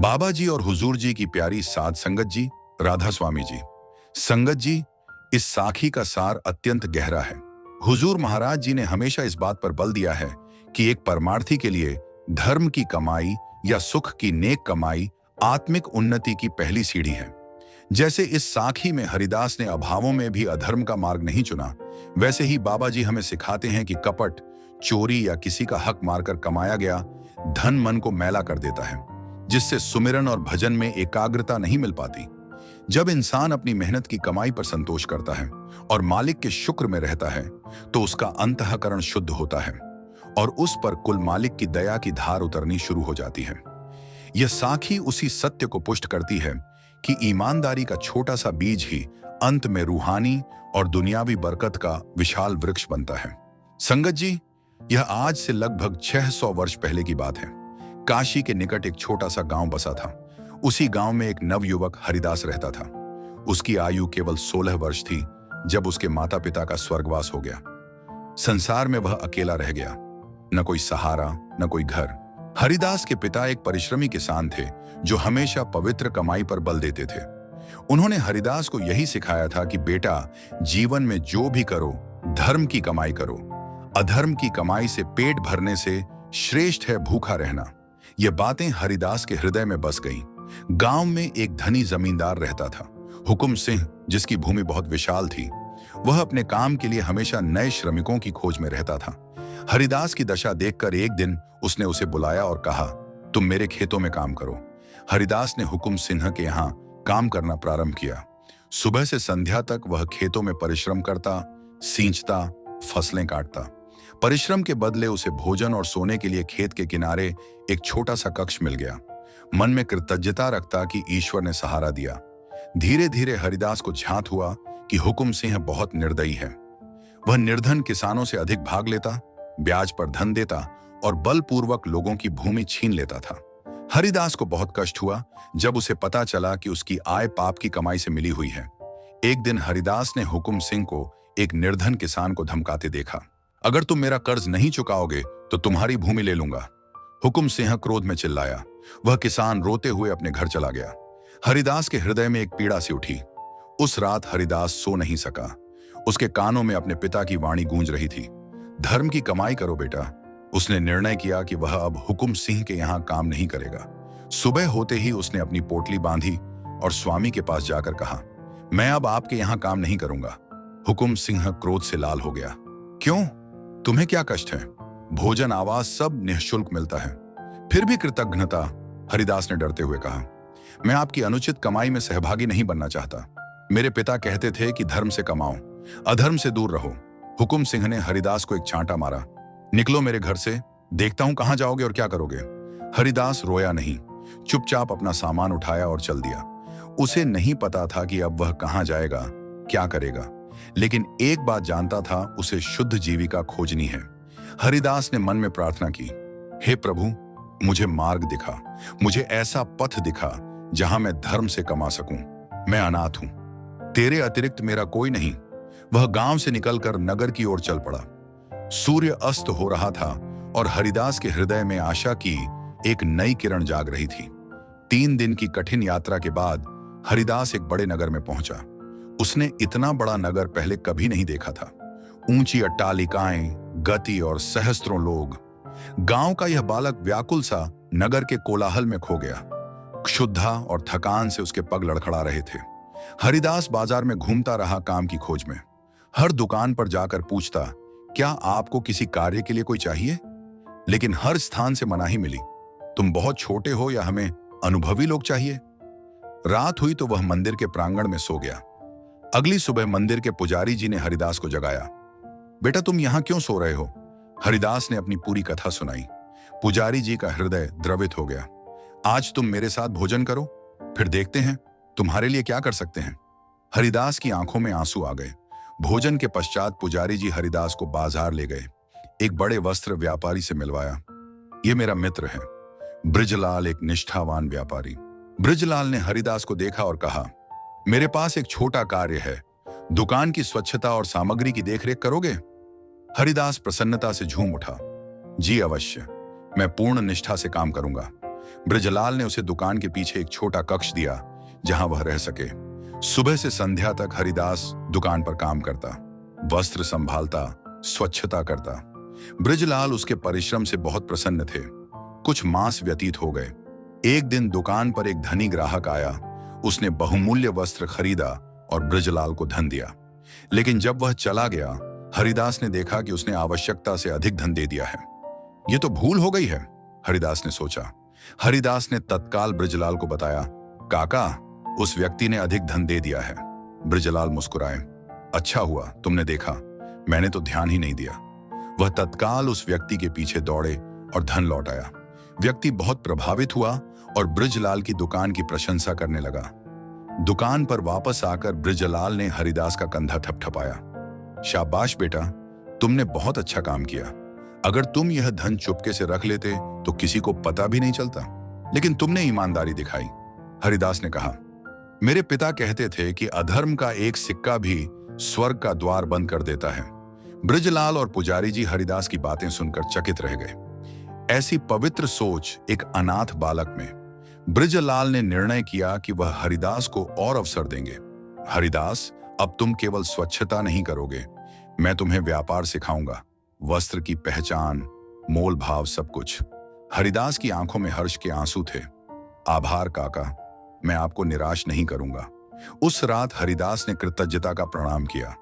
बाबा जी और हुजूर जी की प्यारी साध संगत जी, राधा स्वामी जी। संगत जी, इस साखी का सार अत्यंत गहरा है। हुजूर महाराज जी ने हमेशा इस बात पर बल दिया है कि एक परमार्थी के लिए धर्म की कमाई या सुख की नेक कमाई आत्मिक उन्नति की पहली सीढ़ी है। जैसे इस साखी में हरिदास ने अभावों में भी अधर्म का मार्ग नहीं चुना, वैसे ही बाबा जी हमें सिखाते हैं कि कपट, चोरी या किसी का हक मारकर कमाया गया धन मन को मैला कर देता है, जिससे सुमिरन और भजन में एकाग्रता नहीं मिल पाती। जब इंसान अपनी मेहनत की कमाई पर संतोष करता है और मालिक के शुक्र में रहता है, तो उसका अंतःकरण शुद्ध होता है और उस पर कुल मालिक की दया की धार उतरनी शुरू हो जाती है। यह साखी उसी सत्य को पुष्ट करती है कि ईमानदारी का छोटा सा बीज ही अंत में रूहानी और दुनियावी बरकत का विशाल वृक्ष बनता है। संगत जी, यह आज से लगभग 600 वर्ष पहले की बात है। काशी के निकट एक छोटा सा गांव बसा था। उसी गांव में एक नवयुवक हरिदास रहता था। उसकी आयु केवल 16 वर्ष थी जब उसके माता पिता का स्वर्गवास हो गया। संसार में वह अकेला रह गया, न कोई सहारा, न कोई घर। हरिदास के पिता एक परिश्रमी किसान थे जो हमेशा पवित्र कमाई पर बल देते थे। उन्होंने हरिदास को यही सिखाया था कि बेटा, जीवन में जो भी करो, धर्म की कमाई करो। अधर्म की कमाई से पेट भरने से श्रेष्ठ है भूखा रहना। ये बातें हरिदास के हृदय में बस गईं। गांव में एक धनी जमींदार रहता था, हुकुम सिंह, जिसकी भूमि बहुत विशाल थी। वह अपने काम के लिए हमेशा नए श्रमिकों की खोज में रहता था। हरिदास की दशा देखकर एक दिन उसने उसे बुलाया और कहा, तुम मेरे खेतों में काम करो। हरिदास ने हुकुम सिंह के यहाँ काम करना प्रारंभ किया। सुबह से संध्या तक वह खेतों में परिश्रम करता, सींचता, फसलें काटता। परिश्रम के बदले उसे भोजन और सोने के लिए खेत के किनारे एक छोटा सा कक्ष मिल गया। मन में कृतज्ञता रखता कि ईश्वर ने सहारा दिया। धीरे धीरे हरिदास को झांत हुआ कि हुकुम सिंह बहुत निर्दयी है। वह निर्धन किसानों से अधिक भाग लेता, ब्याज पर धन देता और बलपूर्वक लोगों की भूमि छीन लेता था। हरिदास को बहुत कष्ट हुआ जब उसे पता चला कि उसकी आय पाप की कमाई से मिली हुई है। एक दिन हरिदास ने हुकुम सिंह को एक निर्धन किसान को धमकाते देखा, अगर तुम मेरा कर्ज नहीं चुकाओगे तो तुम्हारी भूमि ले लूंगा। हुकुम सिंह क्रोध में चिल्लाया। वह किसान रोते हुए अपने घर चला गया। हरिदास के हृदय में एक पीड़ा सी उठी। उस रात हरिदास सो नहीं सका। उसके कानों में अपने पिता की वाणी गूंज रही थी, धर्म की कमाई करो बेटा। उसने निर्णय किया कि वह अब हुकुम सिंह के यहाँ काम नहीं करेगा। सुबह होते ही उसने अपनी पोटली बांधी और स्वामी के पास जाकर कहा, मैं अब आपके यहाँ काम नहीं करूंगा। हुकुम सिंह क्रोध से लाल हो गया। क्यों? तुम्हें क्या कष्ट है? भोजन, आवास सब निःशुल्क मिलता है, फिर भी कृतज्ञता? हरिदास ने डरते हुए कहा, मैं आपकी अनुचित कमाई में सहभागी नहीं बनना चाहता। मेरे पिता कहते थे कि धर्म से कमाओ, अधर्म से दूर रहो। हुकुम सिंह ने हरिदास को एक चांटा मारा। निकलो मेरे घर से, देखता हूं कहां जाओगे और क्या करोगे। हरिदास रोया नहीं, चुपचाप अपना सामान उठाया और चल दिया। उसे नहीं पता था कि अब वह कहां जाएगा, क्या करेगा, लेकिन एक बात जानता था, उसे शुद्ध जीविका खोजनी है। हरिदास ने मन में प्रार्थना की, हे प्रभु, मुझे मार्ग दिखा, मुझे ऐसा पथ दिखा जहां मैं धर्म से कमा सकूं। मैं अनाथ हूं, तेरे अतिरिक्त मेरा कोई नहीं। वह गांव से निकलकर नगर की ओर चल पड़ा। सूर्य अस्त हो रहा था और हरिदास के हृदय में आशा की एक नई किरण जाग रही थी। 3 दिन की कठिन यात्रा के बाद हरिदास एक बड़े नगर में पहुंचा। उसने इतना बड़ा नगर पहले कभी नहीं देखा था। ऊंची अट्टालिकाएं, गति और सहस्त्रों लोग। गांव का यह बालक व्याकुल सा नगर के कोलाहल में खो गया। क्षुधा और थकान से उसके पग लड़खड़ा रहे थे। हरिदास बाजार में घूमता रहा काम की खोज में। हर दुकान पर जाकर पूछता, क्या आपको किसी कार्य के लिए कोई चाहिए? लेकिन हर स्थान से मनाही मिली। तुम बहुत छोटे हो या हमें अनुभवी लोग चाहिए? रात हुई तो वह मंदिर के प्रांगण में सो गया। अगली सुबह मंदिर के पुजारी जी ने हरिदास को जगाया। बेटा, तुम यहां क्यों सो रहे हो? हरिदास ने अपनी पूरी कथा सुनाई। पुजारी जी का हृदय द्रवित हो गया। आज तुम मेरे साथ भोजन करो, फिर देखते हैं तुम्हारे लिए क्या कर सकते हैं। हरिदास की आंखों में आंसू आ गए। भोजन के पश्चात पुजारी जी हरिदास को बाजार ले गए। एक बड़े वस्त्र व्यापारी से मिलवाया। ये मेरा मित्र है, बृजलाल, एक निष्ठावान व्यापारी। बृजलाल ने हरिदास को देखा और कहा, मेरे पास एक छोटा कार्य है, दुकान की स्वच्छता और सामग्री की देखरेख करोगे? हरिदास प्रसन्नता से झूम उठा। जी अवश्य, मैं पूर्ण निष्ठा से काम करूंगा। ब्रजलाल ने उसे दुकान के पीछे एक छोटा कक्ष दिया जहां वह रह सके। सुबह से संध्या तक हरिदास दुकान पर काम करता, वस्त्र संभालता, स्वच्छता करता। ब्रजलाल उसके परिश्रम से बहुत प्रसन्न थे। कुछ मास व्यतीत हो गए। एक दिन दुकान पर एक धनी ग्राहक आया। उसने बहुमूल्य वस्त्र खरीदा और ब्रजलाल को धन दिया। लेकिन जब वह चला गया, हरिदास ने देखा कि उसने आवश्यकता से अधिक धन दे दिया है। यह तो भूल हो गई है, हरिदास ने सोचा। हरिदास ने तत्काल ब्रजलाल को बताया, काका, उस व्यक्ति ने अधिक धन दे दिया है। ब्रजलाल मुस्कुराए, अच्छा हुआ तुमने देखा, मैंने तो ध्यान ही नहीं दिया। वह तत्काल उस व्यक्ति के पीछे दौड़े और धन लौट आया। व्यक्ति बहुत प्रभावित हुआ और ब्रजलाल की दुकान की प्रशंसा करने लगा। दुकान पर वापस आकर ब्रजलाल ने हरिदास का कंधा थपथपाया। शाबाश बेटा, तुमने बहुत अच्छा काम किया। अगर तुम यह धन चुपके से रख लेते तो किसी को पता भी नहीं चलता, लेकिन तुमने ईमानदारी दिखाई। हरिदास ने कहा, मेरे पिता कहते थे कि अधर्म का एक सिक्का भी स्वर्ग का द्वार बंद कर देता है। ब्रजलाल और पुजारी जी हरिदास की बातें सुनकर चकित रह गए। ऐसी पवित्र सोच एक अनाथ बालक में। ब्रजलाल ने निर्णय किया कि वह हरिदास को और अवसर देंगे। हरिदास, अब तुम केवल स्वच्छता नहीं करोगे, मैं तुम्हें व्यापार सिखाऊंगा, वस्त्र की पहचान, मोल भाव, सब कुछ। हरिदास की आंखों में हर्ष के आंसू थे। आभार काका, मैं आपको निराश नहीं करूंगा। उस रात हरिदास ने कृतज्ञता का प्रणाम किया।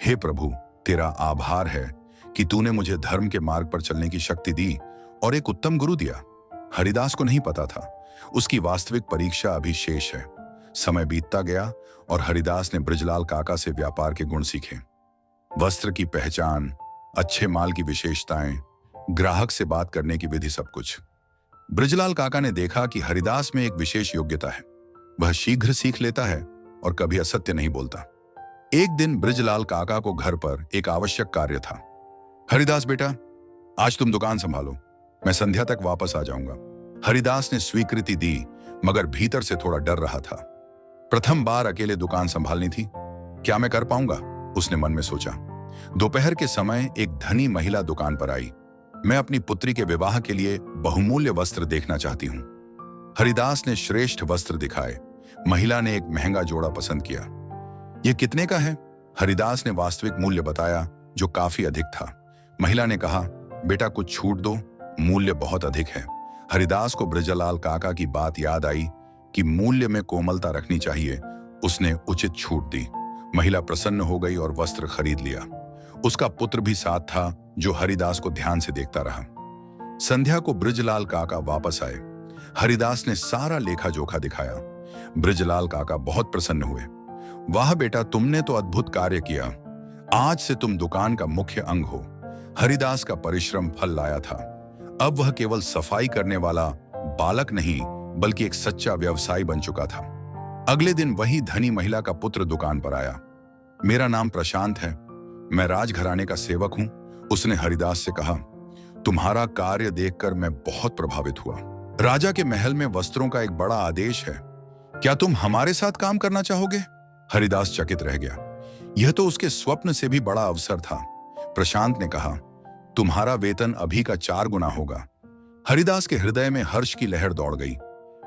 हे प्रभु, तेरा आभार है कि तूने मुझे धर्म के मार्ग पर चलने की शक्ति दी और एक उत्तम गुरु दिया। हरिदास को नहीं पता था, उसकी वास्तविक परीक्षा अभी शेष है। समय बीतता गया और हरिदास ने ब्रजलाल काका से व्यापार के गुण सीखे। वस्त्र की पहचान, अच्छे माल की विशेषताएं, ग्राहक से बात करने की विधि, सब कुछ। ब्रजलाल काका ने देखा कि हरिदास में एक विशेष योग्यता है। वह शीघ्र सीख लेता है और कभी असत्य नहीं बोलता। एक दिन ब्रजलाल काका को घर पर एक आवश्यक कार्य था। हरिदास बेटा, आज तुम दुकान संभालो, मैं संध्या तक वापस आ जाऊंगा। हरिदास ने स्वीकृति दी, मगर भीतर से थोड़ा डर रहा था। प्रथम बार अकेले दुकान संभालनी थी, क्या मैं कर पाऊंगा, उसने मन में सोचा। दोपहर के समय एक धनी महिला दुकान पर आई। मैं अपनी पुत्री के विवाह के लिए बहुमूल्य वस्त्र देखना चाहती हूं। हरिदास ने श्रेष्ठ वस्त्र दिखाए। महिला ने एक महंगा जोड़ा पसंद किया। यह कितने का है? हरिदास ने वास्तविक मूल्य बताया, जो काफी अधिक था। महिला ने कहा, बेटा कुछ छूट दो, मूल्य बहुत अधिक है। हरिदास को ब्रजलाल काका की बात याद आई कि मूल्य में कोमलता रखनी चाहिए। उसने उचित छूट दी। महिला प्रसन्न हो गई और वस्त्र खरीद लिया। उसका पुत्र भी साथ था, जो हरिदास को ध्यान से देखता रहा। संध्या को ब्रजलाल काका वापस आए। हरिदास ने सारा लेखा जोखा दिखाया। ब्रजलाल काका बहुत प्रसन्न हुए। वाह बेटा, तुमने तो अद्भुत कार्य किया। आज से तुम दुकान का मुख्य अंग हो। हरिदास का परिश्रम फल लाया था। अब वह केवल सफाई करने वाला बालक नहीं, बल्कि एक सच्चा व्यवसायी बन चुका था। अगले दिन वही धनी महिला का पुत्र दुकान पर आया। मेरा नाम प्रशांत है, मैं राजघराने का सेवक हूं। उसने हरिदास से कहा, तुम्हारा कार्य देखकर मैं बहुत प्रभावित हुआ। राजा के महल में वस्त्रों का एक बड़ा आदेश है, क्या तुम हमारे साथ काम करना चाहोगे? हरिदास चकित रह गया। यह तो उसके स्वप्न से भी बड़ा अवसर था। प्रशांत ने कहा, तुम्हारा वेतन अभी का 4 गुना होगा। हरिदास के हृदय में हर्ष की लहर दौड़ गई,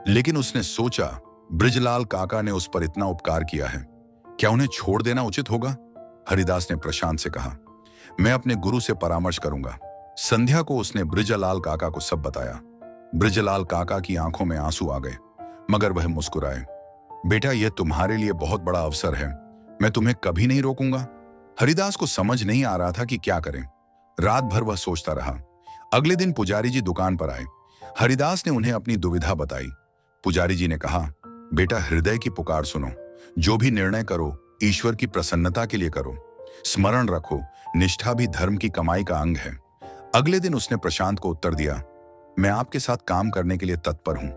लेकिन उसने सोचा, ब्रजलाल काका ने उस पर इतना उपकार किया है, क्या उन्हें छोड़ देना उचित होगा? हरिदास ने प्रशांत से कहा, मैं अपने गुरु से परामर्श करूंगा। संध्या को उसने ब्रजलाल काका को सब बताया। ब्रजलाल काका की आंखों में आंसू आ गए, मगर वह मुस्कुराए। बेटा, यह तुम्हारे लिए बहुत बड़ा अवसर है, मैं तुम्हें कभी नहीं रोकूंगा। हरिदास को समझ नहीं आ रहा था कि क्या करें। रात भर वह सोचता रहा। अगले दिन पुजारी जी दुकान पर आए। हरिदास ने उन्हें अपनी दुविधा बताई। पुजारी जी ने कहा, बेटा, हृदय की पुकार सुनो। जो भी निर्णय करो, ईश्वर की प्रसन्नता के लिए करो। स्मरण रखो, निष्ठा भी धर्म की कमाई का अंग है। अगले दिन उसने प्रशांत को उत्तर दिया, मैं आपके साथ काम करने के लिए तत्पर हूं,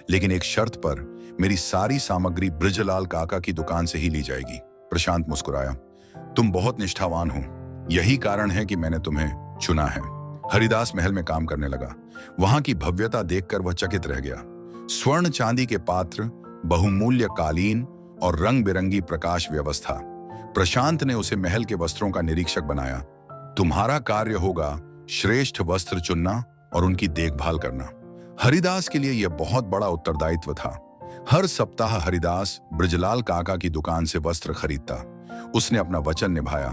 लेकिन एक शर्त पर, मेरी सारी सामग्री ब्रजलाल काका की दुकान से ही ली जाएगी। प्रशांत मुस्कुराया, तुम बहुत निष्ठावान हो, यही कारण है कि मैंने तुम्हें चुना है। हरिदास महल में काम करने लगा। वहां की भव्यता देखकर वह चकित रह गया। स्वर्ण चांदी के पात्र, बहुमूल्य कालीन और रंग बिरंगी प्रकाश व्यवस्था। प्रशांत ने उसे महल के वस्त्रों का निरीक्षक बनाया। तुम्हारा कार्य होगा श्रेष्ठ वस्त्र चुनना और उनकी देखभाल करना। हरिदास के लिए यह बहुत बड़ा उत्तरदायित्व था। हर सप्ताह हरिदास ब्रजलाल काका की दुकान से वस्त्र खरीदता। उसने अपना वचन निभाया।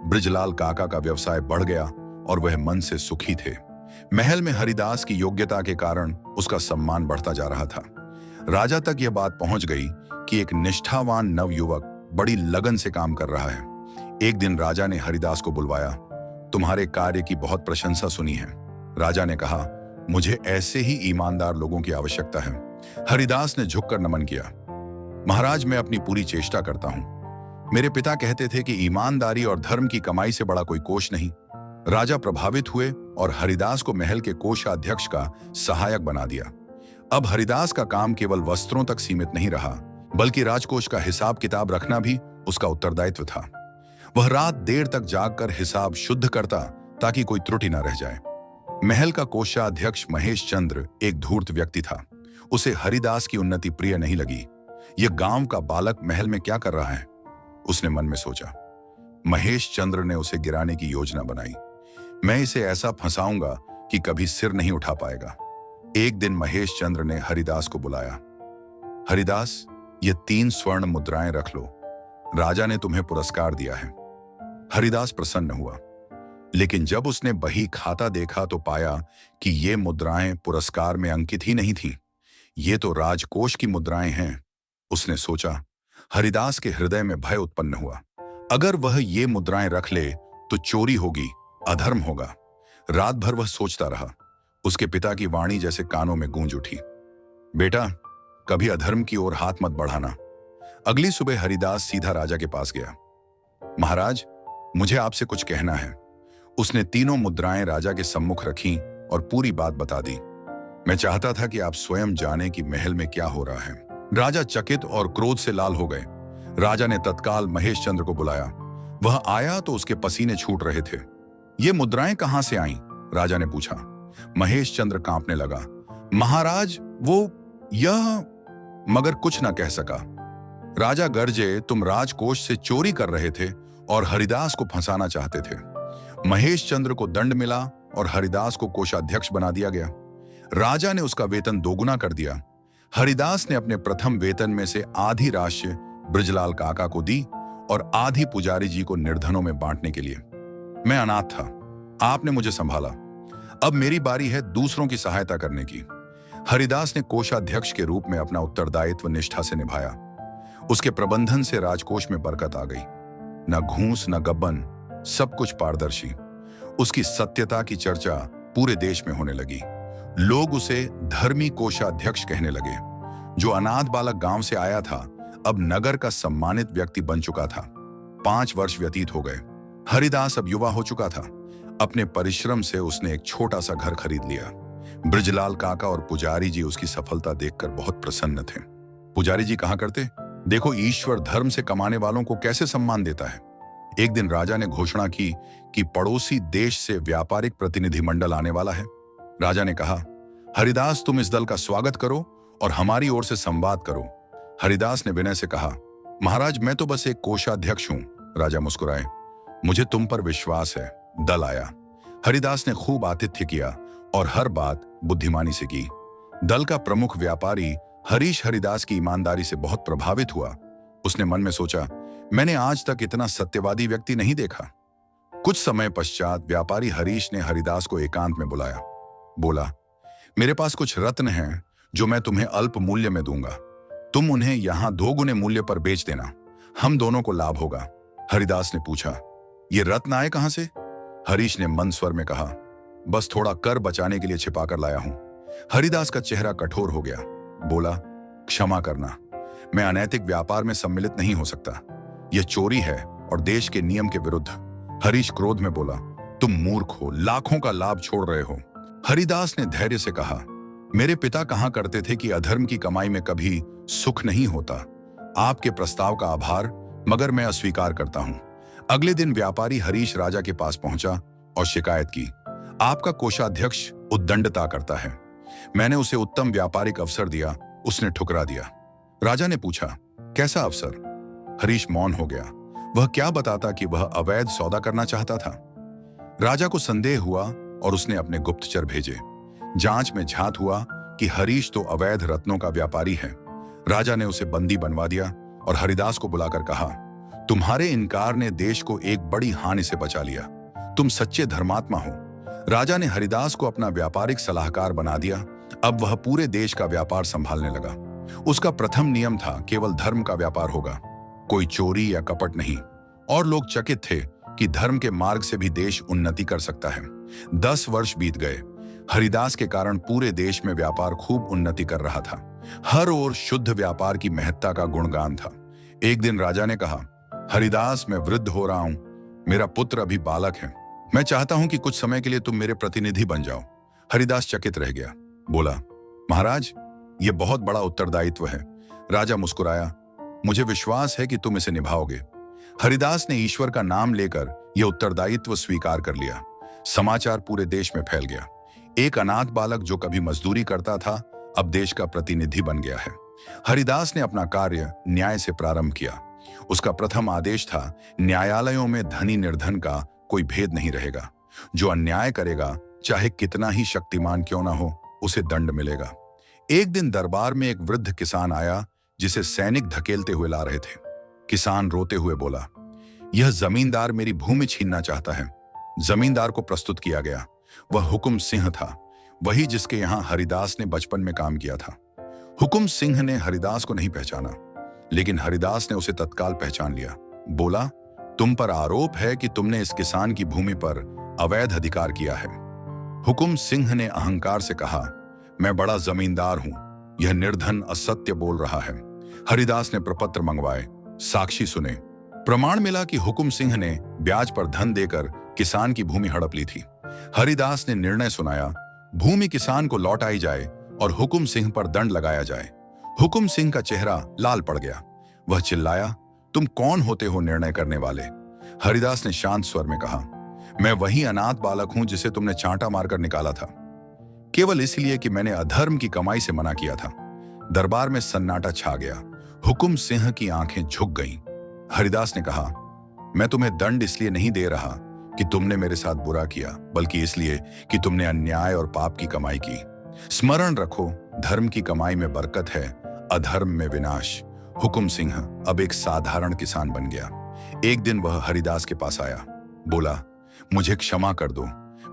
ब्रजलाल काका का व्यवसाय बढ़ गया और वह मन से सुखी थे। महल में हरिदास की योग्यता के कारण उसका सम्मान बढ़ता जा रहा था। राजा तक यह बात पहुंच गई कि एक निष्ठावान नवयुवक बड़ी लगन से काम कर रहा है। एक दिन राजा ने हरिदास को बुलवाया। तुम्हारे कार्य की बहुत प्रशंसा सुनी है। राजा ने कहा, मुझे ऐसे ही ईमानदार लोगों की आवश्यकता है। हरिदास ने झुककर नमन किया। महाराज, मैं अपनी पूरी चेष्टा करता हूं। मेरे पिता कहते थे कि ईमानदारी और धर्म की कमाई से बड़ा कोई कोष नहीं। राजा प्रभावित हुए और हरिदास को महल के कोषाध्यक्ष का सहायक बना दिया। अब हरिदास का काम केवल वस्त्रों तक सीमित नहीं रहा, बल्कि राजकोष का हिसाब किताब रखना भी उसका उत्तरदायित्व था। वह रात देर तक जागकर हिसाब शुद्ध करता ताकि कोई त्रुटि न रह जाए। महल का कोषाध्यक्ष महेश चंद्र एक धूर्त व्यक्ति था। उसे हरिदास की उन्नति प्रिय नहीं लगी। यह गांव का बालक महल में क्या कर रहा है, उसने मन में सोचा। महेश चंद्र ने उसे गिराने की योजना बनाई। मैं इसे ऐसा फंसाऊंगा कि कभी सिर नहीं उठा पाएगा। एक दिन महेश चंद्र ने हरिदास को बुलाया। हरिदास, ये 3 स्वर्ण मुद्राएं रख लो। राजा ने तुम्हें पुरस्कार दिया है। हरिदास प्रसन्न हुआ, लेकिन जब उसने बही खाता देखा तो पाया कि ये मुद्राएं पुरस्कार में अंकित ही नहीं थीं। ये तो राजकोष की मुद्राएं हैं। उसने सोचा। हरिदास के हृदय में भय उत्पन्न हुआ। अगर वह ये मुद्राएं रख ले तो चोरी होगी, अधर्म होगा। रात भर वह सोचता रहा। उसके पिता की वाणी जैसे कानों में गूंज उठी। बेटा, कभी अधर्म की ओर हाथ मत बढ़ाना। अगली सुबह हरिदास सीधा राजा के पास गया। महाराज, मुझे आपसे कुछ कहना है। उसने तीनों मुद्राएं राजा के सम्मुख रखीं और पूरी बात बता दी। मैं चाहता था कि आप स्वयं जाने कि महल में क्या हो रहा है। राजा चकित और क्रोध से लाल हो गए। राजा ने तत्काल महेश चंद्र को बुलाया। वह आया तो उसके पसीने छूट रहे थे। ये मुद्राएं कहां से आईं? राजा ने पूछा। महेश चंद्र कांपने लगा। महाराज, मगर कुछ न कह सका। राजा गरजे, तुम राजकोष से चोरी कर रहे थे और हरिदास को फंसाना चाहते थे। महेश चंद्र को दंड मिला और हरिदास को कोषाध्यक्ष बना दिया गया। राजा ने उसका वेतन दोगुना कर दिया। हरिदास ने अपने प्रथम वेतन में से आधी राशि ब्रजलाल काका को दी और आधी पुजारी जी को निर्धनों में बांटने के लिए। मैं अनाथ था, आपने मुझे संभाला। अब मेरी बारी है दूसरों की सहायता करने की। हरिदास ने कोषाध्यक्ष के रूप में अपना उत्तरदायित्व निष्ठा से निभाया। उसके प्रबंधन से राजकोष में बरकत आ गई। न घूस न गबन, सब कुछ पारदर्शी। उसकी सत्यता की चर्चा पूरे देश में होने लगी। लोग उसे धर्मी कोषाध्यक्ष कहने लगे। जो अनाथ बालक गांव से आया था, अब नगर का सम्मानित व्यक्ति बन चुका था। 5 वर्ष व्यतीत हो गए। हरिदास अब युवा हो चुका था। अपने परिश्रम से उसने एक छोटा सा घर खरीद लिया। ब्रजलाल काका और पुजारी जी उसकी सफलता देखकर बहुत प्रसन्न थे। पुजारी जी कहा करते, देखो ईश्वर धर्म से कमाने वालों को कैसे सम्मान देता है। एक दिन राजा ने घोषणा की कि पड़ोसी देश से व्यापारिक प्रतिनिधिमंडल आने वाला है। राजा ने कहा, हरिदास, तुम इस दल का स्वागत करो और हमारी ओर से संवाद करो। हरिदास ने विनय से कहा, महाराज, मैं तो बस एक कोषाध्यक्ष हूं। राजा मुस्कुराए। मुझे तुम पर विश्वास है। दल आया। हरिदास ने खूब आतिथ्य किया और हर बात बुद्धिमानी से की। दल का प्रमुख व्यापारी हरीश हरिदास की ईमानदारी से बहुत प्रभावित हुआ। उसने मन में सोचा, मैंने आज तक इतना सत्यवादी व्यक्ति नहीं देखा। कुछ समय पश्चात व्यापारी हरीश ने हरिदास को एकांत में बुलाया। बोला, मेरे पास कुछ रत्न हैं जो मैं तुम्हें अल्प मूल्य में दूंगा। तुम उन्हें यहां 2 गुने मूल्य पर बेच देना। हम दोनों को लाभ होगा। हरिदास ने पूछा, ये रत्न आए कहां से? हरीश ने मंद स्वर में कहा, बस थोड़ा कर बचाने के लिए छिपाकर लाया हूं। हरिदास का चेहरा कठोर हो गया। बोला, क्षमा करना, मैं अनैतिक व्यापार में सम्मिलित नहीं हो सकता। यह चोरी है और देश के नियम के विरुद्ध। हरीश क्रोध में बोला, तुम मूर्ख हो, लाखों का लाभ छोड़ रहे हो। हरिदास ने धैर्य से कहा, मेरे पिता कहा करते थे कि अधर्म की कमाई में कभी सुख नहीं होता। आपके प्रस्ताव का आभार, मगर मैं अस्वीकार करता हूं। अगले दिन व्यापारी हरीश राजा के पास पहुंचा और शिकायत की, आपका कोषाध्यक्ष उद्दंडता करता है। मैंने उसे उत्तम व्यापारिक अवसर दिया, उसने ठुकरा दिया। राजा ने पूछा, कैसा अवसर? हरीश मौन हो गया। वह क्या बताता कि वह अवैध सौदा करना चाहता था। राजा को संदेह हुआ और उसने अपने गुप्तचर भेजे। जांच में झात हुआ कि हरीश तो अवैध रत्नों का व्यापारी है। राजा ने उसे बंदी बनवा दिया और हरिदास को बुलाकर कहा, तुम्हारे इनकार ने देश को एक बड़ी हानि से बचा लिया। तुम सच्चे धर्मात्मा हो। राजा ने हरिदास को अपना व्यापारिक सलाहकार बना दिया। अब वह पूरे देश का व्यापार संभालने लगा। उसका प्रथम नियम था, केवल धर्म का व्यापार होगा, कोई चोरी या कपट नहीं। और लोग चकित थे कि धर्म के मार्ग से भी देश उन्नति कर सकता है। 10 वर्ष बीत गए। हरिदास के कारण पूरे देश में व्यापार खूब उन्नति कर रहा था। हर ओर शुद्ध व्यापार की महत्ता का गुणगान था। एक दिन राजा ने कहा, हरिदास, मैं वृद्ध हो रहा हूं, मेरा पुत्र अभी बालक है। मैं चाहता हूं कि कुछ समय के लिए तुम मेरे प्रतिनिधि बन जाओ। हरिदास चकित रह गया। बोला, महाराज, यह बहुत बड़ा उत्तरदायित्व है। राजा मुस्कुराया, मुझे विश्वास है कि तुम इसे निभाओगे। हरिदास ने ईश्वर का नाम लेकर यह उत्तरदायित्व स्वीकार कर लिया। समाचार पूरे देश में फैल गया। एक अनाथ बालक जो कभी मजदूरी करता था, अब देश का प्रतिनिधि बन गया है। हरिदास ने अपना कार्य न्याय से प्रारंभ किया। उसका प्रथम आदेश था, न्यायालयों में धनी निर्धन का कोई भेद नहीं रहेगा। जो अन्याय करेगा, चाहे कितना ही शक्तिमान क्यों ना हो, उसे दंड मिलेगा। एक दिन दरबार में एक वृद्ध किसान आया, जिसे सैनिक धकेलते हुए ला रहे थे। किसान रोते हुए बोला, यह जमींदार मेरी भूमि छीनना चाहता है। जमींदार को प्रस्तुत किया गया। वह हुकुम सिंह था, वही जिसके यहां हरिदास ने बचपन में काम किया था। हुकुम सिंह ने हरिदास को नहीं पहचाना, लेकिन हरिदास ने उसे तत्काल पहचान लिया। बोला, तुम पर आरोप है कि तुमने इस किसान की भूमि पर अवैध अधिकार किया है। हुकुम सिंह ने अहंकार से कहा, मैं बड़ा जमींदार हूं, यह निर्धन असत्य बोल रहा है। हरिदास ने प्रपत्र मंगवाए, साक्षी सुने। प्रमाण मिला कि हुकुम सिंह ने ब्याज पर धन देकर किसान की भूमि हड़प ली थी। हरिदास ने निर्णय सुनाया, भूमि किसान को लौटाई जाए और हुकुम सिंह पर दंड लगाया जाए। हुकुम सिंह का चेहरा लाल पड़ गया। वह चिल्लाया, तुम कौन होते हो निर्णय करने वाले? हरिदास ने शांत स्वर में कहा, मैं वही अनाथ बालक हूं जिसे तुमने चांटा मारकर निकाला था, केवल इसलिए कि मैंने अधर्म की कमाई से मना किया था। दरबार में सन्नाटा छा गया। हुकुम सिंह की आंखें झुक गईं। हरिदास ने कहा, मैं तुम्हें दंड इसलिए नहीं दे रहा कि तुमने मेरे साथ बुरा किया, बल्कि इसलिए कि तुमने अन्याय और पाप की कमाई की। स्मरण रखो, धर्म की कमाई में बरकत है, अधर्म में विनाश। हुकुम सिंह अब एक साधारण किसान बन गया। एक दिन वह हरिदास के पास आया। बोला, मुझे क्षमा कर दो,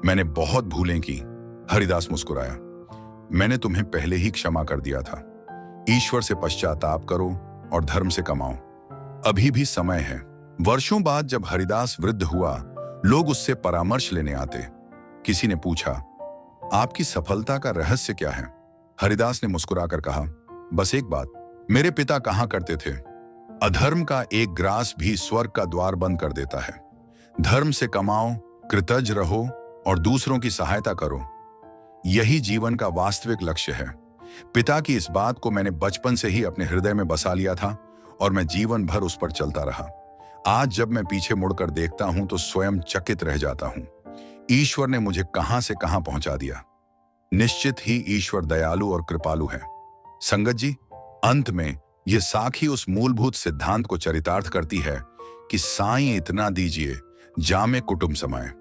मैंने बहुत भूलें की। हरिदास मुस्कुराया, मैंने तुम्हें पहले ही क्षमा कर दिया था। ईश्वर से पश्चाताप करो और धर्म से कमाओ, अभी भी समय है। वर्षों बाद जब हरिदास वृद्ध हुआ, लोग उससे परामर्श लेने आते। किसी ने पूछा, आपकी सफलता का रहस्य क्या है? हरिदास ने मुस्कुराकर कहा, बस एक बात, मेरे पिता कहा करते थे, अधर्म का एक ग्रास भी स्वर्ग का द्वार बंद कर देता है। धर्म से कमाओ, कृतज्ञ रहो और दूसरों की सहायता करो, यही जीवन का वास्तविक लक्ष्य है। पिता की इस बात को मैंने बचपन से ही अपने हृदय में बसा लिया था और मैं जीवन भर उस पर चलता रहा। आज जब मैं पीछे मुड़कर देखता हूं तो स्वयं चकित रह जाता हूं। ईश्वर ने मुझे कहां से कहां पहुंचा दिया। निश्चित ही ईश्वर दयालु और कृपालु है। संगत जी, अंत में यह साखी उस मूलभूत सिद्धांत को चरितार्थ करती है कि साईं इतना दीजिए, जामे कुटुंब समाए।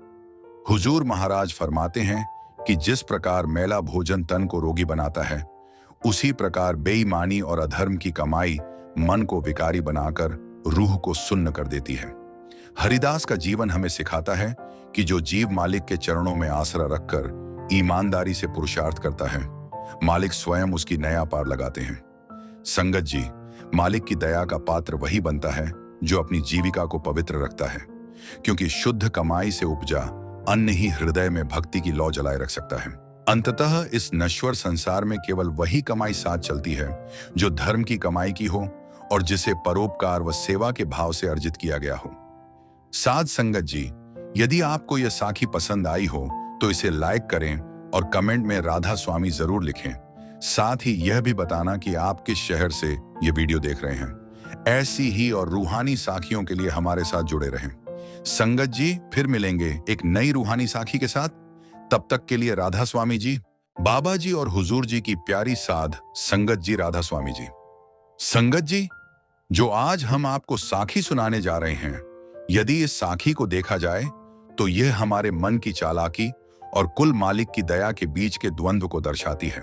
हुजूर महाराज फरमाते हैं कि जिस प्रकार मैला भोजन तन को रोगी बनाता है, उसी प्रकार बेईमानी और अधर्म की कमाई मन को विकारी बनाकर रूह को सुन्न कर देती है। हरिदास का जीवन हमें सिखाता है कि जो जीव मालिक के चरणों में आसरा रखकर ईमानदारी से पुरुषार्थ करता है, मालिक स्वयं उसकी नया पार लगाते हैं। संगत जी, मालिक की दया का पात्र वही बनता है जो अपनी जीविका को पवित्र रखता है, क्योंकि शुद्ध कमाई से उपजा अन्न ही हृदय में भक्ति की लौ जलाए रख सकता है। अंततः इस नश्वर संसार में केवल वही कमाई साथ चलती है जो धर्म की कमाई की हो और जिसे परोपकार व सेवा के भाव से अर्जित किया गया हो। साध संगत जी, यदि आपको यह साखी पसंद आई हो तो इसे लाइक करें और कमेंट में राधा स्वामी जरूर लिखें। साथ ही यह भी बताना कि आप किस शहर से ये वीडियो देख रहे हैं। ऐसी ही और रूहानी साखियों के लिए हमारे साथ जुड़े रहें। संगत जी, फिर मिलेंगे एक नई रूहानी साखी के साथ। तब तक के लिए राधा स्वामी जी, बाबा जी और हुजूर जी की प्यारी साध संगत जी राधा स्वामी जी। संगत जी, जो आज हम आपको साखी सुनाने जा रहे हैं, यदि इस साखी को देखा जाए तो यह हमारे मन की चालाकी और कुल मालिक की दया के बीच के द्वंद्व को दर्शाती है।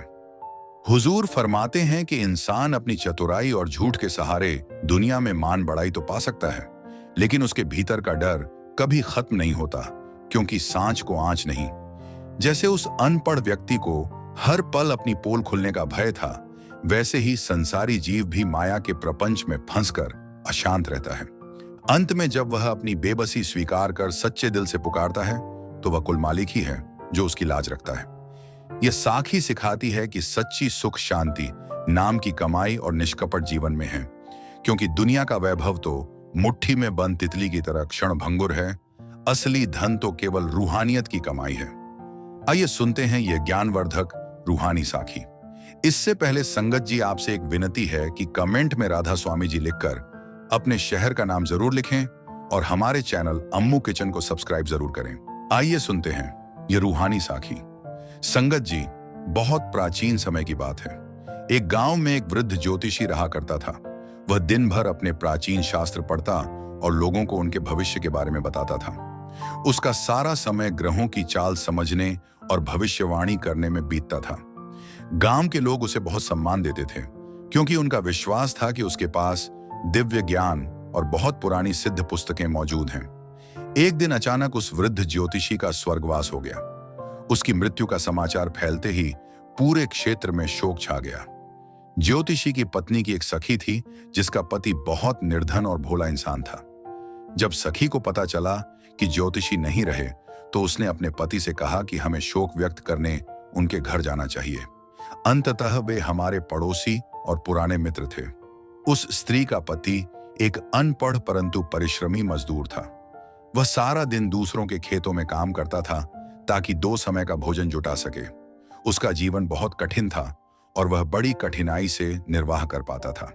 हुजूर फरमाते हैं कि इंसान अपनी चतुराई और झूठ के सहारे दुनिया में मान बढ़ाई तो पा सकता है, लेकिन उसके भीतर का डर कभी खत्म नहीं होता, क्योंकि सांच को आंच नहीं। जैसे उस अनपढ़ व्यक्ति को हर पल अपनी पोल खुलने का भय था, वैसे ही संसारी जीव भी माया के प्रपंच में फंसकर अशांत रहता है। अंत में जब वह अपनी बेबसी स्वीकार कर सच्चे दिल से पुकारता है, तो वह कुल मालिक ही है जो उसकी लाज रखता है। यह साखी सिखाती है कि सच्ची सुख शांति नाम की कमाई और निष्कपट जीवन में है, क्योंकि दुनिया का वैभव तो मुट्ठी में बंद तितली की तरह क्षण भंगुर है। असली धन तो केवल रूहानियत की कमाई है। आइए सुनते हैं यह ज्ञानवर्धक रूहानी साखी। इससे पहले संगत जी, आपसे एक विनती है कि कमेंट में राधा स्वामी जी लिखकर अपने शहर का नाम जरूर लिखें और हमारे चैनल अम्मू किचन को सब्सक्राइब जरूर करें। आइए सुनते हैं यह रूहानी साखी। संगत जी, बहुत प्राचीन समय की बात है। एक गांव में एक वृद्ध ज्योतिषी रहा करता था। वह दिन भर अपने प्राचीन शास्त्र पढ़ता और लोगों को उनके भविष्य के बारे में बताता था। उसका सारा समय ग्रहों की चाल समझने और भविष्यवाणी करने में बीतता था। गांव के लोग उसे बहुत सम्मान देते थे, क्योंकि उनका विश्वास था कि उसके पास दिव्य ज्ञान और बहुत पुरानी सिद्ध पुस्तकें मौजूद हैं। एक दिन अचानक उस वृद्ध ज्योतिषी का स्वर्गवास हो गया। उसकी मृत्यु का समाचार फैलते ही पूरे क्षेत्र में शोक छा गया। ज्योतिषी की पत्नी की एक सखी थी, जिसका पति बहुत निर्धन और भोला इंसान था। जब सखी को पता चला कि ज्योतिषी नहीं रहे, तो उसने अपने पति से कहा कि हमें शोक व्यक्त करने उनके घर जाना चाहिए। अंततः वे हमारे पड़ोसी और पुराने मित्र थे। उस स्त्री का पति एक अनपढ़ परंतु परिश्रमी मजदूर था। वह सारा दिन दूसरों के खेतों में काम करता था ताकि 2 समय का भोजन जुटा सके। उसका जीवन बहुत कठिन था और वह बड़ी कठिनाई से निर्वाह कर पाता था।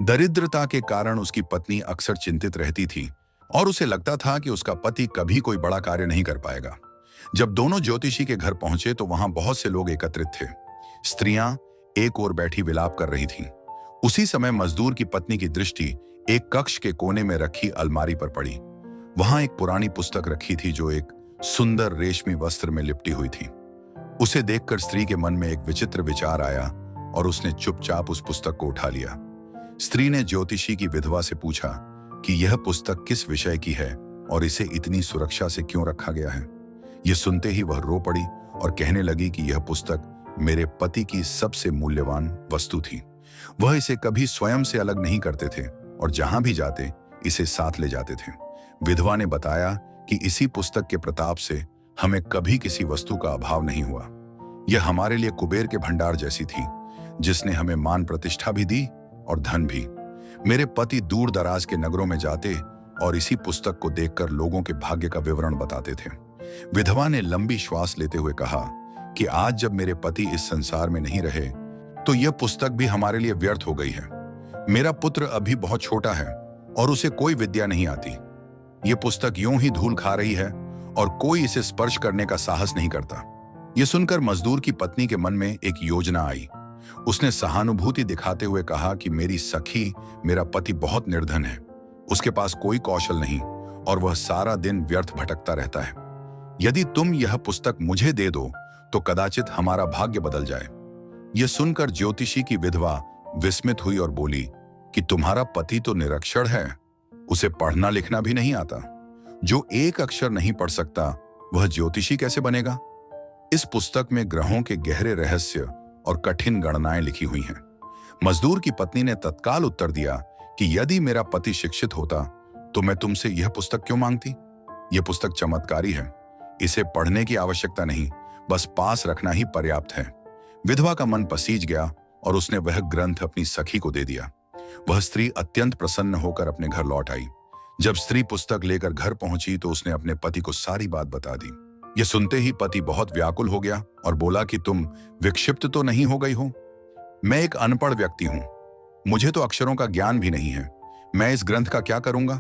दरिद्रता के कारण उसकी पत्नी अक्सर चिंतित रहती थी और उसे लगता था कि उसका पति कभी कोई बड़ा कार्य नहीं कर पाएगा। जब दोनों ज्योतिषी के घर पहुंचे तो वहां बहुत से लोग एकत्रित थे। स्त्रियां एक ओर बैठी विलाप कर रही थीं। उसी समय मजदूर की पत्नी की दृष्टि एक कक्ष के कोने में रखी अलमारी पर पड़ी। वहां एक पुरानी पुस्तक रखी थी जो एक सुंदर रेशमी वस्त्र में लिपटी हुई थी। उसे देखकर स्त्री के मन में एक विचित्र विचार आया और उसने चुपचाप उस पुस्तक को उठा लिया। स्त्री ने ज्योतिषी की विधवा से पूछा कि यह पुस्तक किस विषय की है और इसे इतनी सुरक्षा से क्यों रखा गया है। यह सुनते ही वह रो पड़ी और कहने लगी कि यह पुस्तक मेरे पति की सबसे मूल्यवान वस्तु थी। वह इसे कभी स्वयं से अलग नहीं करते थे और जहां भी जाते इसे साथ ले जाते थे। विधवा ने बताया कि इसी पुस्तक के प्रताप से हमें कभी किसी वस्तु का अभाव नहीं हुआ। यह हमारे लिए कुबेर के भंडार जैसी थी, जिसने हमें मान प्रतिष्ठा भी दी और धन भी। मेरे पति दूर दराज के नगरों में जाते और इसी पुस्तक को देखकर लोगों के भाग्य का विवरण बताते थे। विधवा ने लंबी श्वास लेते हुए कहा कि आज जब मेरे पति इस संसार में नहीं रहे, तो यह पुस्तक भी हमारे लिए व्यर्थ हो गई है। मेरा पुत्र अभी बहुत छोटा है और उसे कोई विद्या नहीं आती। यह पुस्तक यूं ही धूल खा रही है और कोई इसे स्पर्श करने का साहस नहीं करता। यह सुनकर मजदूर की पत्नी के मन में एक योजना आई। उसने सहानुभूति दिखाते हुए कहा कि मेरी सखी, मेरा पति बहुत निर्धन है, उसके पास कोई कौशल नहीं और वह सारा दिन व्यर्थ भटकता रहता है। यदि तुम यह पुस्तक मुझे दे दो तो कदाचित हमारा भाग्य बदल जाए। यह सुनकर ज्योतिषी की विधवा विस्मित हुई और बोली कि तुम्हारा पति तो निरक्षर है, उसे पढ़ना लिखना भी नहीं आता। जो एक अक्षर नहीं पढ़ सकता वह ज्योतिषी कैसे बनेगा। इस पुस्तक में ग्रहों के गहरे रहस्य और कठिन गणनाएं लिखी हुई हैं। मजदूर की पत्नी ने तत्काल उत्तर दिया कि यदि मेरा पति शिक्षित होता तो मैं तुमसे यह पुस्तक क्यों मांगती। यह पुस्तक चमत्कारी है, इसे पढ़ने की आवश्यकता नहीं, बस पास रखना ही पर्याप्त है। विधवा का मन पसीज गया और उसने वह ग्रंथ अपनी सखी को दे दिया। वह स्त्री अत्यंत प्रसन्न होकर अपने घर लौट आई। जब स्त्री पुस्तक लेकर घर पहुंची तो उसने अपने पति को सारी बात बता दी। यह सुनते ही पति बहुत व्याकुल हो गया और बोला कि तुम विक्षिप्त तो नहीं हो गई हो। मैं एक अनपढ़ व्यक्ति हूं, मुझे तो अक्षरों का ज्ञान भी नहीं है। मैं इस ग्रंथ का क्या करूंगा।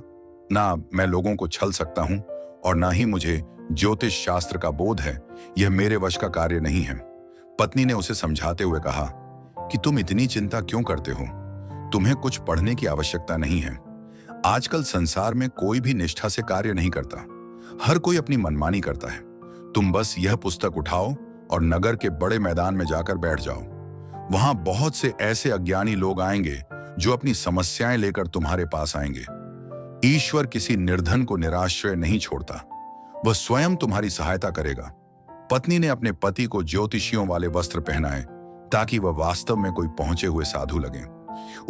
ना मैं लोगों को छल सकता हूं और ना ही मुझे ज्योतिष शास्त्र का बोध है। यह मेरे वश का कार्य नहीं है। पत्नी ने उसे समझाते हुए कहा कि तुम इतनी चिंता क्यों करते हो, तुम्हें कुछ पढ़ने की आवश्यकता नहीं है। आजकल संसार में कोई भी निष्ठा से कार्य नहीं करता, हर कोई अपनी मनमानी करता है। तुम बस यह पुस्तक उठाओ और नगर के बड़े मैदान में जाकर बैठ जाओ। वहां बहुत से ऐसे अज्ञानी लोग आएंगे जो अपनी समस्याएं लेकर तुम्हारे पास आएंगे। ईश्वर किसी निर्धन को निराश्रय नहीं छोड़ता, वह स्वयं तुम्हारी सहायता करेगा। पत्नी ने अपने पति को ज्योतिषियों वाले वस्त्र पहनाए ताकि वह वास्तव में कोई पहुंचे हुए साधु लगे।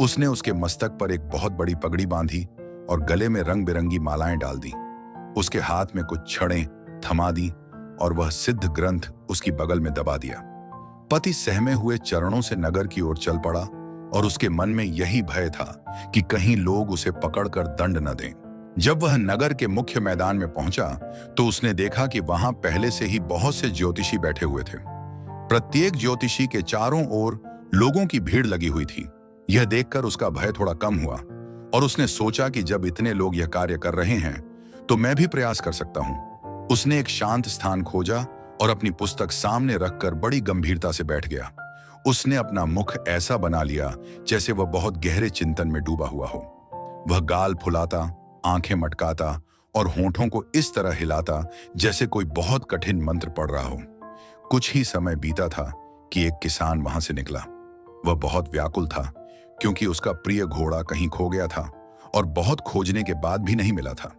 उसने उसके मस्तक पर एक बहुत बड़ी पगड़ी बांधी और गले में रंग बिरंगी मालाएं डाल दी। उसके हाथ में कुछ छड़ें थमा दी और वह सिद्ध ग्रंथ उसकी बगल में दबा दिया। पति सहमे हुए चरणों से नगर की ओर चल पड़ा और उसके मन में यही भय था कि कहीं लोग उसे पकड़कर दंड न दें। जब वह नगर के मुख्य मैदान में पहुंचा तो उसने देखा कि वहां पहले से ही बहुत से ज्योतिषी बैठे हुए थे। प्रत्येक ज्योतिषी के चारों ओर लोगों की भीड़ लगी हुई थी। यह देखकर उसका भय थोड़ा कम हुआ और उसने सोचा कि जब इतने लोग यह कार्य कर रहे हैं तो मैं भी प्रयास कर सकता हूं। उसने एक शांत स्थान खोजा और अपनी पुस्तक सामने रखकर बड़ी गंभीरता से बैठ गया। उसने अपना मुख ऐसा बना लिया जैसे वह बहुत गहरे चिंतन में डूबा हुआ हो। वह गाल फुलाता, आंखें मटकाता और होठों को इस तरह हिलाता जैसे कोई बहुत कठिन मंत्र पढ़ रहा हो। कुछ ही समय बीता था कि एक किसान वहां से निकला। वह बहुत व्याकुल था क्योंकि उसका प्रिय घोड़ा कहीं खो गया था और बहुत खोजने के बाद भी नहीं मिला था।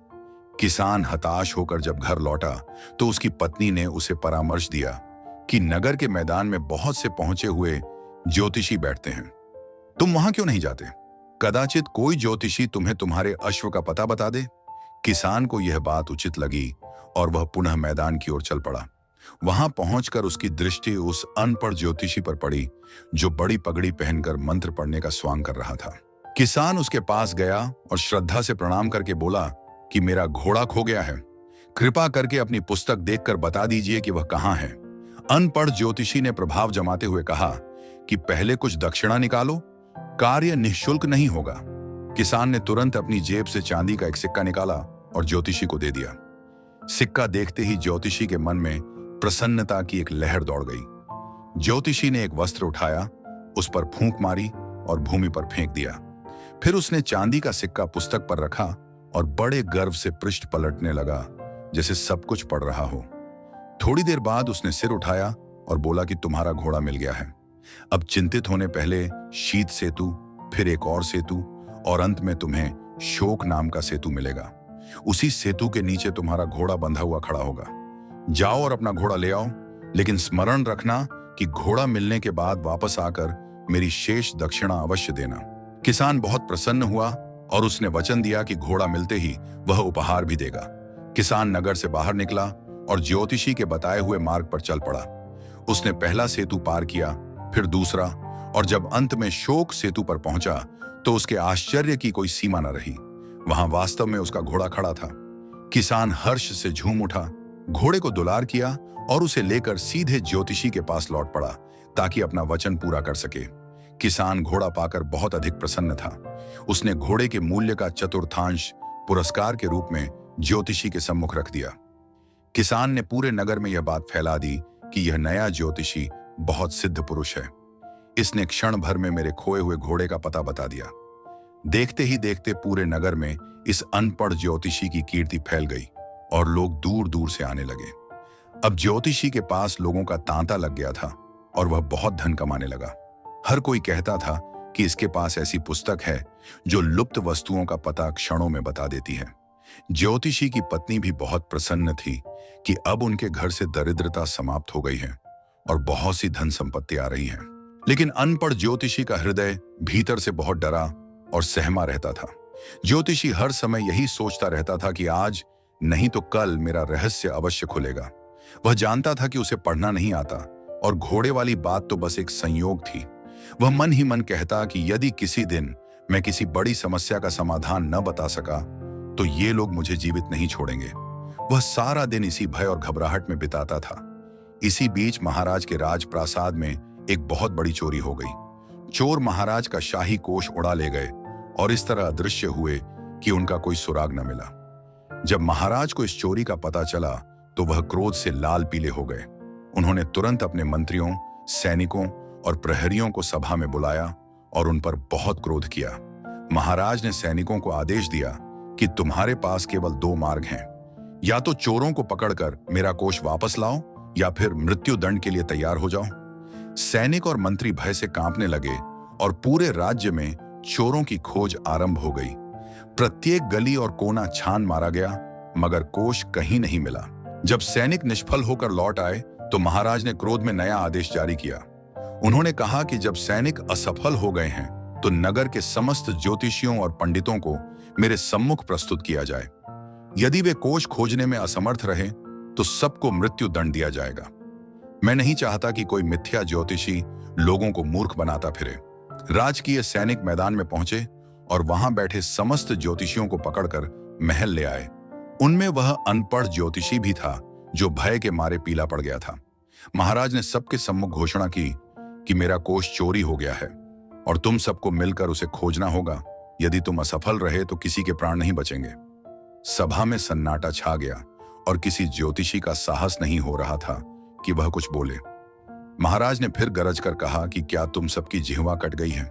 किसान हताश होकर जब घर लौटा तो उसकी पत्नी ने उसे परामर्श दिया कि नगर के मैदान में बहुत से पहुंचे हुए ज्योतिषी बैठते हैं, तुम वहां क्यों नहीं जाते? कदाचित कोई ज्योतिषी तुम्हें तुम्हारे अश्व का पता बता दे। किसान को यह बात उचित लगी और वह पुनः मैदान की ओर चल पड़ा। वहां पहुंचकर उसकी दृष्टि उस अनपढ़ ज्योतिषी पर पड़ी जो बड़ी पगड़ी पहनकर मंत्र पढ़ने का स्वांग कर रहा था। किसान उसके पास गया और श्रद्धा से प्रणाम करके बोला कि मेरा घोड़ा खो गया है, कृपा करके अपनी पुस्तक देखकर बता दीजिए कि वह कहाँ है। अनपढ़ ज्योतिषी ने प्रभाव जमाते हुए कहा कि पहले कुछ दक्षिणा निकालो, कार्य निःशुल्क नहीं होगा। किसान ने तुरंत अपनी जेब से चांदी का एक सिक्का निकाला और ज्योतिषी को दे दिया। सिक्का देखते ही ज्योतिषी के मन में प्रसन्नता की एक लहर दौड़ गई। ज्योतिषी ने एक वस्त्र उठाया, उस पर फूंक मारी और भूमि पर फेंक दिया। फिर उसने चांदी का सिक्का पुस्तक पर रखा और बड़े गर्व से पृष्ठ पलटने लगा जैसे सब कुछ पढ़ रहा हो। थोड़ी देर बाद उसने सिर उठाया और बोला कि तुम्हारा घोड़ा मिल गया है। अब चिंतित होने पहले शीत सेतु, फिर एक और सेतु और अंत में तुम्हें शोक नाम का सेतु मिलेगा। उसी सेतु के नीचे तुम्हारा घोड़ा बंधा हुआ खड़ा होगा। जाओ और अपना घोड़ा ले आओ, लेकिन स्मरण रखना कि घोड़ा मिलने के बाद वापस आकर मेरी शेष दक्षिणा अवश्य देना। किसान बहुत प्रसन्न हुआ और उसने वचन दिया कि घोड़ा मिलते ही वह उपहार भी देगा। किसान नगर से बाहर निकला और ज्योतिषी के बताए हुए मार्ग पर चल पड़ा। उसने पहला सेतु पार किया, फिर दूसरा, और जब अंत में शोक सेतु पर पहुंचा तो उसके आश्चर्य की कोई सीमा न रही। वहां वास्तव में उसका घोड़ा खड़ा था। किसान हर्ष से झूम उठा, घोड़े को दुलार किया और उसे लेकर सीधे ज्योतिषी के पास लौट पड़ा ताकि अपना वचन पूरा कर सके। किसान घोड़ा पाकर बहुत अधिक प्रसन्न था। उसने घोड़े के मूल्य का चतुर्थांश पुरस्कार के रूप में ज्योतिषी के सम्मुख रख दिया। किसान ने पूरे नगर में यह बात फैला दी कि यह नया ज्योतिषी बहुत सिद्ध पुरुष है। इसने क्षण भर में मेरे खोए हुए घोड़े का पता बता दिया। देखते ही देखते पूरे नगर में इस अनपढ़ ज्योतिषी की कीर्ति फैल गई और लोग दूर दूर से आने लगे। अब ज्योतिषी के पास लोगों का तांता लग गया था और वह बहुत धन कमाने लगा। हर कोई कहता था कि इसके पास ऐसी पुस्तक है जो लुप्त वस्तुओं का पता क्षणों में बता देती है। ज्योतिषी की पत्नी भी बहुत प्रसन्न थी कि अब उनके घर से दरिद्रता समाप्त हो गई है और बहुत सी धन संपत्ति आ रही है। लेकिन अनपढ़ ज्योतिषी का हृदय भीतर से बहुत डरा और सहमा रहता था। ज्योतिषी हर समय यही सोचता रहता था कि आज नहीं तो कल मेरा रहस्य अवश्य खुलेगा। वह जानता था कि उसे पढ़ना नहीं आता और घोड़े वाली बात तो बस एक संयोग थी। वह मन ही मन कहता कि यदि किसी दिन मैं किसी बड़ी समस्या का समाधान न बता सका तो ये लोग मुझे जीवित नहीं छोड़ेंगे। वह सारा दिन इसी भय और घबराहट में बिताता था। इसी बीच महाराज के राजप्रासाद में एक बहुत बड़ी चोरी हो गई। चोर महाराज का शाही कोष उड़ा ले गए और इस तरह अदृश्य हुए कि उनका कोई सुराग न मिला। जब महाराज को इस चोरी का पता चला तो वह क्रोध से लाल पीले हो गए। उन्होंने तुरंत अपने मंत्रियों, सैनिकों और प्रहरियों को सभा में बुलाया और उन पर बहुत क्रोध किया। महाराज ने सैनिकों को आदेश दिया कि तुम्हारे पास केवल दो मार्ग हैं, या तो चोरों को पकड़कर मेरा कोष वापस लाओ या फिर मृत्यु दंड के लिए तैयार हो जाओ। सैनिक और मंत्री भय से कांपने लगे और पूरे राज्य में चोरों की खोज आरंभ हो गई। प्रत्येक गली और कोना छान मारा गया, मगर कोष कहीं नहीं मिला। जब सैनिक निष्फल होकर लौट आए तो महाराज ने क्रोध में नया आदेश जारी किया। उन्होंने कहा कि जब सैनिक असफल हो गए हैं तो नगर के समस्त ज्योतिषियों और पंडितों को मेरे सम्मुख प्रस्तुत किया जाए। यदि वे कोष खोजने में असमर्थ रहे तो सबको मृत्यु दंड दिया जाएगा। मैं नहीं चाहता कि कोई मिथ्या ज्योतिषी लोगों को मूर्ख बनाता फिरे। राजकीय सैनिक मैदान में पहुंचे और वहां बैठे समस्त ज्योतिषियों को पकड़कर महल ले आए। उनमें वह अनपढ़ ज्योतिषी भी था जो भय के मारे पीला पड़ गया था। महाराज ने सबके सम्मुख घोषणा की कि मेरा कोष चोरी हो गया है और तुम सबको मिलकर उसे खोजना होगा। यदि तुम असफल रहे तो किसी के प्राण नहीं बचेंगे। सभा में सन्नाटा छा गया और किसी ज्योतिषी का साहस नहीं हो रहा था कि वह कुछ बोले। महाराज ने फिर गरज कर कहा कि क्या तुम सबकी जिह्वा कट गई है?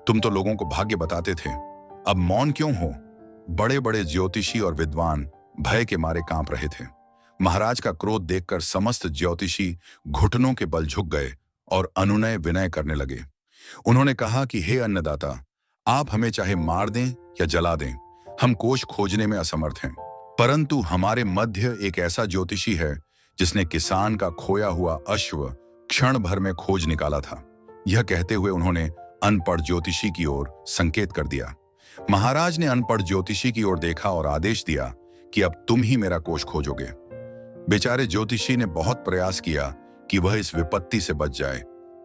तुम तो लोगों को भाग्य बताते थे, अब मौन क्यों हो? बड़े बड़े ज्योतिषी और विद्वान भय के मारे कांप रहे थे। महाराज का क्रोध देखकर समस्त ज्योतिषी घुटनों के बल झुक गए और अनुनय विनय करने लगे। उन्होंने कहा कि हे अन्नदाता, आप हमें चाहे मार दें या जला दें, हम कोष खोजने में असमर्थ हैं। परंतु हमारे मध्य एक ऐसा ज्योतिषी है जिसने किसान का खोया हुआ अश्व क्षण भर में खोज निकाला था। यह कहते हुए उन्होंने अनपढ़ ज्योतिषी की ओर संकेत कर दिया। महाराज ने अनपढ़ ज्योतिषी की ओर देखा और आदेश दिया कि अब तुम ही मेरा कोष खोजोगे। बेचारे ज्योतिषी ने बहुत प्रयास किया कि वह इस विपत्ति से बच जाए,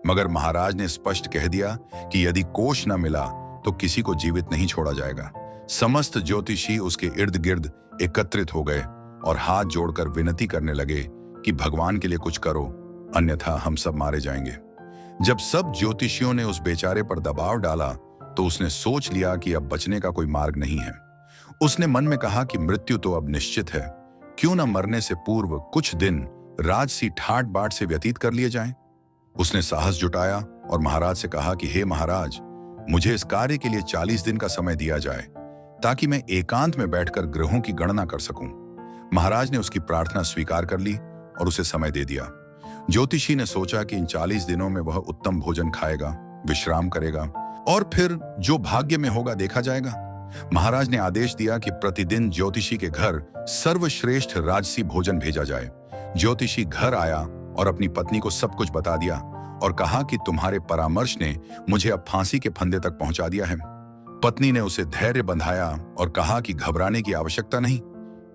मगर महाराज ने स्पष्ट कह दिया कि यदि कोष न मिला तो किसी को जीवित नहीं छोड़ा जाएगा। समस्त ज्योतिषी उसके इर्द गिर्द एकत्रित हो गए और हाथ जोड़कर विनती करने लगे कि भगवान के लिए कुछ करो, अन्यथा हम सब मारे जाएंगे। जब सब ज्योतिषियों ने उस बेचारे पर दबाव डाला तो उसने सोच लिया कि अब बचने का कोई मार्ग नहीं है। उसने मन में कहा कि मृत्यु तो अब निश्चित है, क्यों न मरने से पूर्व कुछ दिन राजसी ठाट बाट से व्यतीत कर लिए जाएं। उसने साहस जुटाया और महाराज से कहा कि हे महाराज, मुझे इस कार्य के लिए 40 दिन का समय दिया जाए ताकि मैं एकांत में बैठकर ग्रहों की गणना कर सकूं। महाराज ने उसकी प्रार्थना स्वीकार कर ली और उसे समय दे दिया। ज्योतिषी ने सोचा कि इन 40 दिनों में वह उत्तम भोजन खाएगा, विश्राम करेगा और फिर जो भाग्य में होगा देखा जाएगा। महाराज ने आदेश दिया कि प्रतिदिन ज्योतिषी के घर सर्वश्रेष्ठ राजसी भोजन भेजा जाए। ज्योतिषी घर आया और अपनी पत्नी को सब कुछ बता दिया और कहा कि तुम्हारे परामर्श ने मुझे अब फांसी के फंदे तक पहुंचा दिया है। पत्नी ने उसे धैर्य बंधाया और कहा कि घबराने की आवश्यकता नहीं,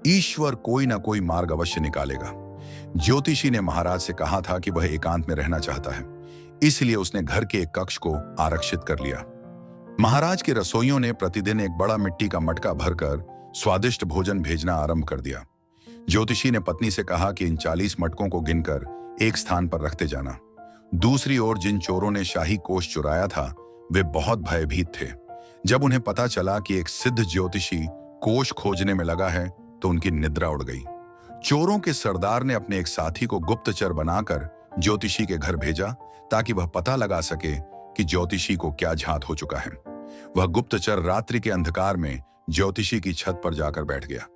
ईश्वर कोई ना कोई मार्ग अवश्य निकालेगा। ज्योतिषी ने महाराज से कहा था कि वह एकांत में रहना चाहता है, इसलिए उसने घर के एक कक्ष को आरक्षित कर लिया। महाराज के रसोइयों ने प्रतिदिन एक बड़ा मिट्टी का मटका भरकर स्वादिष्ट भोजन भेजना आरंभ कर दिया। ज्योतिषी ने पत्नी से कहा कि इन 40 मटकों को गिनकर एक स्थान पर रखते जाना। दूसरी ओर जिन चोरों ने शाही कोष चुराया था वे बहुत भयभीत थे। जब उन्हें पता चला कि एक सिद्ध ज्योतिषी कोष खोजने में लगा है तो उनकी निद्रा उड़ गई। चोरों के सरदार ने अपने एक साथी को गुप्तचर बनाकर ज्योतिषी के घर भेजा ताकि वह पता लगा सके कि ज्योतिषी को क्या झात हो चुका है। वह गुप्तचर रात्रि के अंधकार में ज्योतिषी की छत पर जाकर बैठ गया।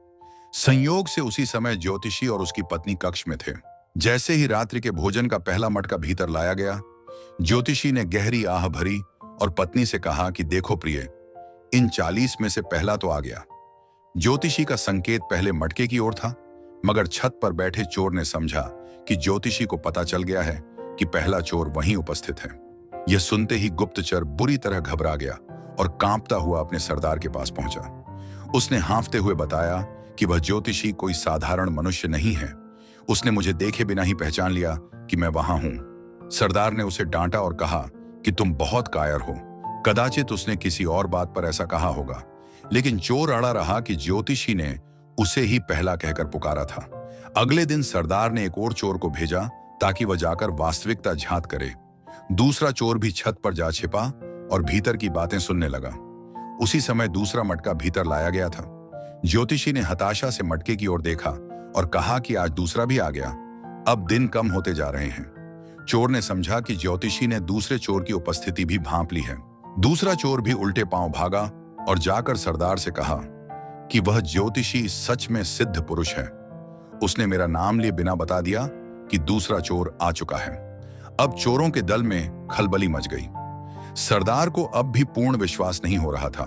संयोग से उसी समय ज्योतिषी और उसकी पत्नी कक्ष में थे। जैसे ही रात्रि के भोजन का पहला मटका भीतर लाया गया, ज्योतिषी ने गहरी आह भरी और पत्नी से कहा कि देखो प्रिय, इन 40 में से पहला तो आ गया। ज्योतिषी का संकेत पहले मटके की ओर था, मगर छत पर बैठे चोर ने समझा कि ज्योतिषी को पता चल गया है कि पहला चोर वहीं उपस्थित है। यह सुनते ही गुप्तचर बुरी तरह घबरा गया और कांपता हुआ अपने सरदार के पास पहुंचा। उसने हांफते हुए बताया कि वह ज्योतिषी कोई साधारण मनुष्य नहीं है। उसने मुझे देखे बिना ही पहचान लिया कि मैं वहां हूं। सरदार ने उसे डांटा और कहा कि तुम बहुत कायर हो। कदाचित उसने किसी और बात पर ऐसा कहा होगा, लेकिन चोर अड़ा रहा कि ज्योतिषी ने उसे ही पहला कहकर पुकारा था। अगले दिन सरदार ने एक और चोर को भेजा ताकि वह जाकर वास्तविकता झांत करे। दूसरा चोर भी छत पर जा छिपा और भीतर की बातें सुनने लगा। उसी समय दूसरा मटका भीतर लाया गया था। ज्योतिषी ने हताशा से मटके की ओर देखा और कहा कि आज दूसरा भी आ गया, अब दिन कम होते जा रहे हैं। चोर ने समझा कि ज्योतिषी ने दूसरे चोर की उपस्थिति भी भांप ली है। दूसरा चोर भी उल्टे पांव भागा और जाकर सरदार से कहा कि वह ज्योतिषी सच में सिद्ध पुरुष है। उसने मेरा नाम लिए बिना बता दिया कि दूसरा चोर आ चुका है। अब चोरों के दल में खलबली मच गई। सरदार को अब भी पूर्ण विश्वास नहीं हो रहा था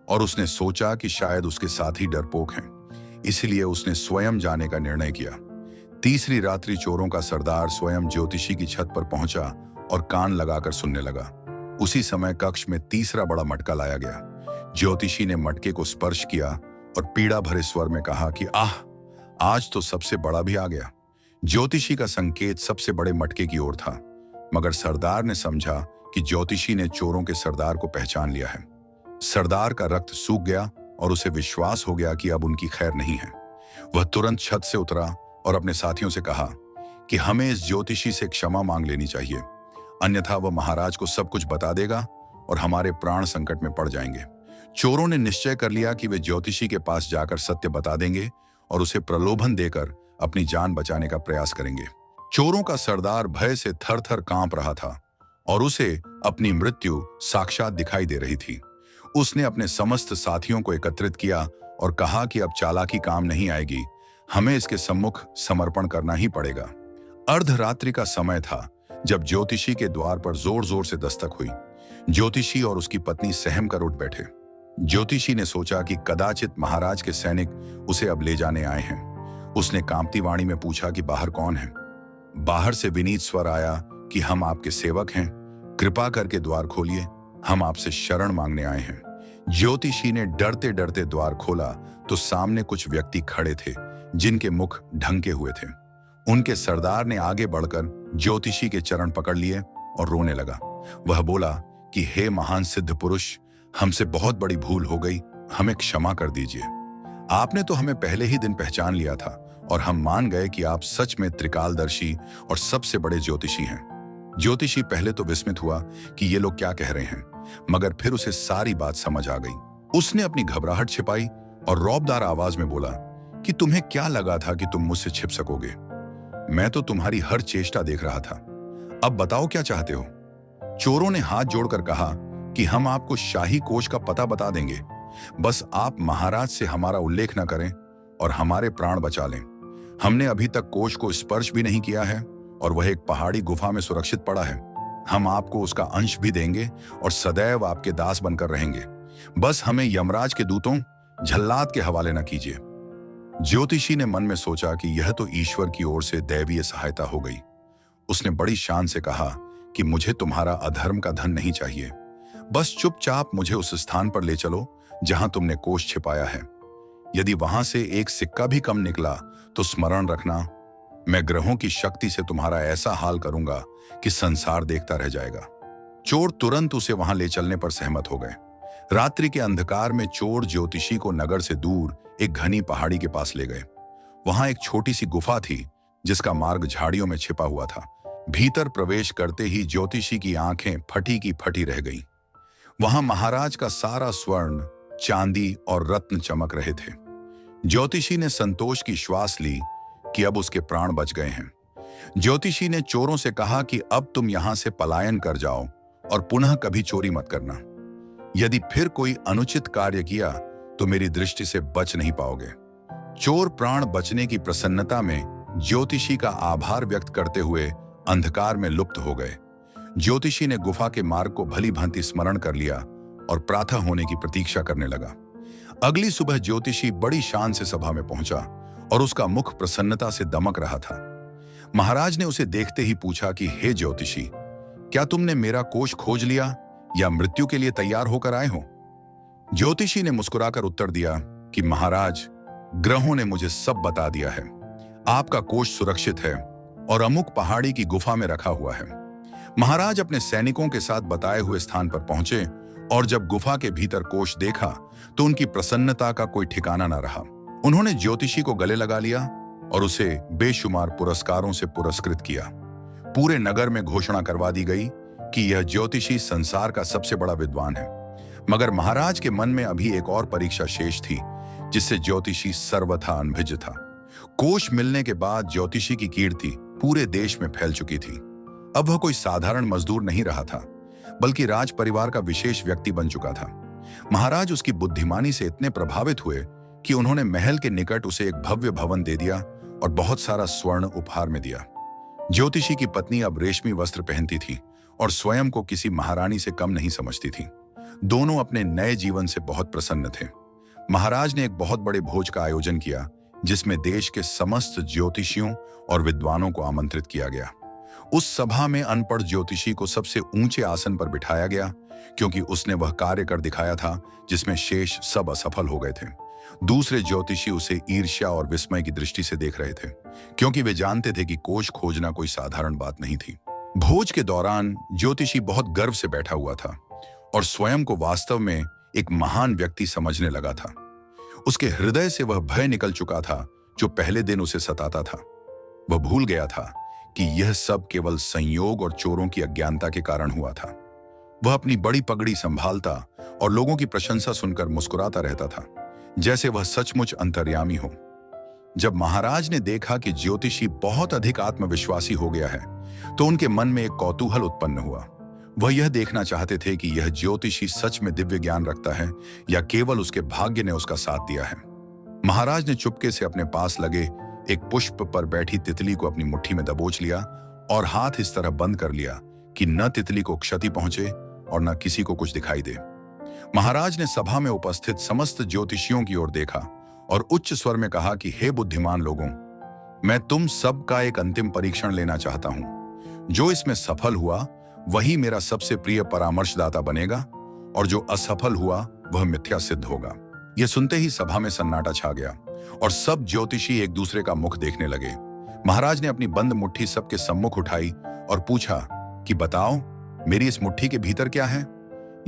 और उसने सोचा कि शायद उसके साथी डरपोक हैं। इसलिए उसने स्वयं जाने का निर्णय किया। तीसरी रात्रि चोरों का सरदार स्वयं ज्योतिषी की छत पर पहुंचा और कान लगाकर सुनने लगा। उसी समय कक्ष में तीसरा बड़ा मटका लाया गया। ज्योतिषी ने मटके को स्पर्श किया और पीड़ा भरे स्वर में कहा कि आह, आज तो सबसे बड़ा भी आ गया। ज्योतिषी का संकेत सबसे बड़े मटके की ओर था, मगर सरदार ने समझा कि ज्योतिषी ने चोरों के सरदार को पहचान लिया है। सरदार का रक्त सूख गया और उसे विश्वास हो गया कि अब उनकी खैर नहीं है। वह तुरंत छत से उतरा और अपने साथियों से कहा कि हमें इस ज्योतिषी से क्षमा मांग लेनी चाहिए, अन्यथा वह महाराज को सब कुछ बता देगा और हमारे प्राण संकट में पड़ जाएंगे। चोरों ने निश्चय कर लिया कि वे ज्योतिषी के पास जाकर सत्य बता देंगे और उसे प्रलोभन देकर अपनी जान बचाने का प्रयास करेंगे। चोरों का सरदार भय से थर-थर कांप रहा था और उसे अपनी मृत्यु साक्षात दिखाई दे रही थी। उसने अपने समस्त साथियों को एकत्रित किया और कहा कि अब चालाकी काम नहीं आएगी, हमें इसके सम्मुख समर्पण करना ही पड़ेगा। अर्धरात्रि का समय था जब ज्योतिषी के द्वार पर जोर जोर से दस्तक हुई। ज्योतिषी और उसकी पत्नी सहम कर उठ बैठे। ज्योतिषी ने सोचा कि कदाचित महाराज के सैनिक उसे अब ले जाने आए हैं। उसने कांपती वाणी में पूछा कि बाहर कौन है। बाहर से विनीत स्वर आया कि हम आपके सेवक हैं, कृपा करके द्वार खोलिए, हम आपसे शरण मांगने आए हैं। ज्योतिषी ने डरते डरते द्वार खोला तो सामने कुछ व्यक्ति खड़े थे जिनके मुख ढंके हुए थे। उनके सरदार ने आगे बढ़कर ज्योतिषी के चरण पकड़ लिए और रोने लगा। वह बोला कि हे महान सिद्ध पुरुष, हमसे बहुत बड़ी भूल हो गई, हमें क्षमा कर दीजिए। आपने तो हमें पहले ही दिन पहचान लिया था और हम मान गए कि आप सच में त्रिकालदर्शी और सबसे बड़े ज्योतिषी हैं। ज्योतिषी पहले तो विस्मित हुआ कि ये लोग क्या कह रहे हैं, मगर फिर उसे सारी बात समझ आ गई। उसने अपनी घबराहट छिपाई और रौबदार आवाज में बोला कि तुम्हें क्या लगा था कि तुम मुझसे छिप सकोगे? मैं तो तुम्हारी हर चेष्टा देख रहा था। अब बताओ क्या चाहते हो? चोरों ने हाथ जोड़कर कहा कि हम आपको शाही कोष का पता बता देंगे, बस आप महाराज से हमारा उल्लेख न करें और हमारे प्राण बचा लें। हमने अभी तक कोष को स्पर्श भी नहीं किया है और वह एक पहाड़ी गुफा में सुरक्षित पड़ा है। हम आपको उसका अंश भी देंगे और सदैव आपके दास बनकर रहेंगे। बस हमें यमराज के दूतों झल्लाद के हवाले न कीजिए। ज्योतिषी ने मन में सोचा कि यह तो ईश्वर की ओर से दैवीय सहायता हो गई। उसने बड़ी शान से कहा कि मुझे तुम्हारा अधर्म का धन नहीं चाहिए, बस चुपचाप मुझे उस स्थान पर ले चलो जहां तुमने कोष छिपाया है। यदि वहां से एक सिक्का भी कम निकला तो स्मरण रखना, मैं ग्रहों की शक्ति से तुम्हारा ऐसा हाल करूंगा कि संसार देखता रह जाएगा। चोर तुरंत उसे वहां ले चलने पर सहमत हो गए। रात्रि के अंधकार में चोर ज्योतिषी को नगर से दूर एक घनी पहाड़ी के पास ले गए। वहां एक छोटी सी गुफा थी जिसका मार्ग झाड़ियों में छिपा हुआ था। भीतर प्रवेश करते ही ज्योतिषी की आंखें फटी की फटी रह गईं। वहां महाराज का सारा स्वर्ण, चांदी और रत्न चमक रहे थे। ज्योतिषी ने संतोष की श्वास ली कि अब उसके प्राण बच गए हैं। ज्योतिषी ने चोरों से कहा कि अब तुम यहां से पलायन कर जाओ और पुनः कभी चोरी मत करना। यदि फिर कोई अनुचित कार्य किया तो मेरी दृष्टि से बच नहीं पाओगे। चोर प्राण बचने की प्रसन्नता में ज्योतिषी का आभार व्यक्त करते हुए अंधकार में लुप्त हो गए। ज्योतिषी ने गुफा के मार्ग को भली भांति स्मरण कर लिया और प्रातः होने की प्रतीक्षा करने लगा। अगली सुबह ज्योतिषी बड़ी शान से सभा में पहुंचा और उसका मुख प्रसन्नता से दमक रहा था। महाराज ने उसे देखते ही पूछा कि हे ज्योतिषी, क्या तुमने मेरा कोष खोज लिया या मृत्यु के लिए तैयार होकर आए हो? ज्योतिषी ने मुस्कुराकर उत्तर दिया कि महाराज, ग्रहों ने मुझे सब बता दिया है। आपका कोष सुरक्षित है और अमुक पहाड़ी की गुफा में रखा हुआ है। महाराज अपने सैनिकों के साथ बताए हुए स्थान पर पहुंचे और जब गुफा के भीतर कोष देखा तो उनकी प्रसन्नता का कोई ठिकाना न रहा। उन्होंने ज्योतिषी को गले लगा लिया और उसे बेशुमार पुरस्कारों से पुरस्कृत किया। पूरे नगर में घोषणा करवा दी गई कि यह ज्योतिषी संसार का सबसे बड़ा विद्वान है। मगर महाराज के मन में अभी एक और परीक्षा शेष थी जिससे ज्योतिषी सर्वथा अनभिज्ञ था। कोष मिलने के बाद ज्योतिषी की कीर्ति पूरे देश में फैल चुकी थी। अब वह कोई साधारण मजदूर नहीं रहा था, बल्कि राज परिवार का विशेष व्यक्ति बन चुका था। महाराज उसकी बुद्धिमानी से इतने प्रभावित हुए कि उन्होंने महल के निकट उसे एक भव्य भवन दे दिया और बहुत सारा स्वर्ण उपहार में दिया। ज्योतिषी की पत्नी अब रेशमी वस्त्र पहनती थी और स्वयं को किसी महारानी से कम नहीं समझती थी। दोनों अपने नए जीवन से बहुत प्रसन्न थे। महाराज ने एक बहुत बड़े भोज का आयोजन किया, जिसमें देश के समस्त ज्योतिषियों और विद्वानों को आमंत्रित किया गया। उस सभा में अनपढ़ ज्योतिषी को सबसे ऊंचे आसन पर बिठाया गया, क्योंकि उसने वह कार्य कर दिखाया था जिसमें शेष सब असफल हो गए थे। दूसरे ज्योतिषी उसे ईर्ष्या और विस्मय की दृष्टि से देख रहे थे, क्योंकि वे जानते थे कि कोष खोजना कोई साधारण बात नहीं थी। भोज के दौरान ज्योतिषी बहुत गर्व से बैठा हुआ था और स्वयं को वास्तव में एक महान व्यक्ति समझने लगा था। उसके हृदय से वह भय निकल चुका था जो पहले दिन उसे सताता था। वह भूल गया था कि यह सब केवल संयोग और चोरों की अज्ञानता के कारण हुआ था। वह अपनी बड़ी पगड़ी संभालता और लोगों की प्रशंसा सुनकर मुस्कुराता रहता था, जैसे वह सचमुच अंतर्यामी हो। जब महाराज ने देखा कि ज्योतिषी बहुत अधिक आत्मविश्वासी हो गया है, तो उनके मन में एक कौतूहल उत्पन्न हुआ। वह यह देखना चाहते थे कि यह ज्योतिषी सच में दिव्य ज्ञान रखता है या केवल उसके भाग्य ने उसका साथ दिया है। महाराज ने चुपके से अपने पास लगे एक पुष्प पर बैठी तितली को अपनी मुट्ठी में दबोच लिया और हाथ इस तरह बंद कर लिया कि न तितली को क्षति पहुंचे और न किसी को कुछ दिखाई दे। महाराज ने सभा में उपस्थित समस्त ज्योतिषियों की ओर देखा और उच्च स्वर में कहा कि हे बुद्धिमान लोगों, मैं तुम सब का एक अंतिम परीक्षण लेना चाहता हूं। जो इसमें सफल हुआ वही मेरा सबसे प्रिय परामर्शदाता बनेगा और जो असफल हुआ वह मिथ्या सिद्ध होगा। यह सुनते ही सभा में सन्नाटा छा गया और सब ज्योतिषी एक दूसरे का मुख देखने लगे। महाराज ने अपनी बंद मुट्ठी सबके सम्मुख उठाई और पूछा कि बताओ, मेरी इस मुट्ठी के भीतर क्या है?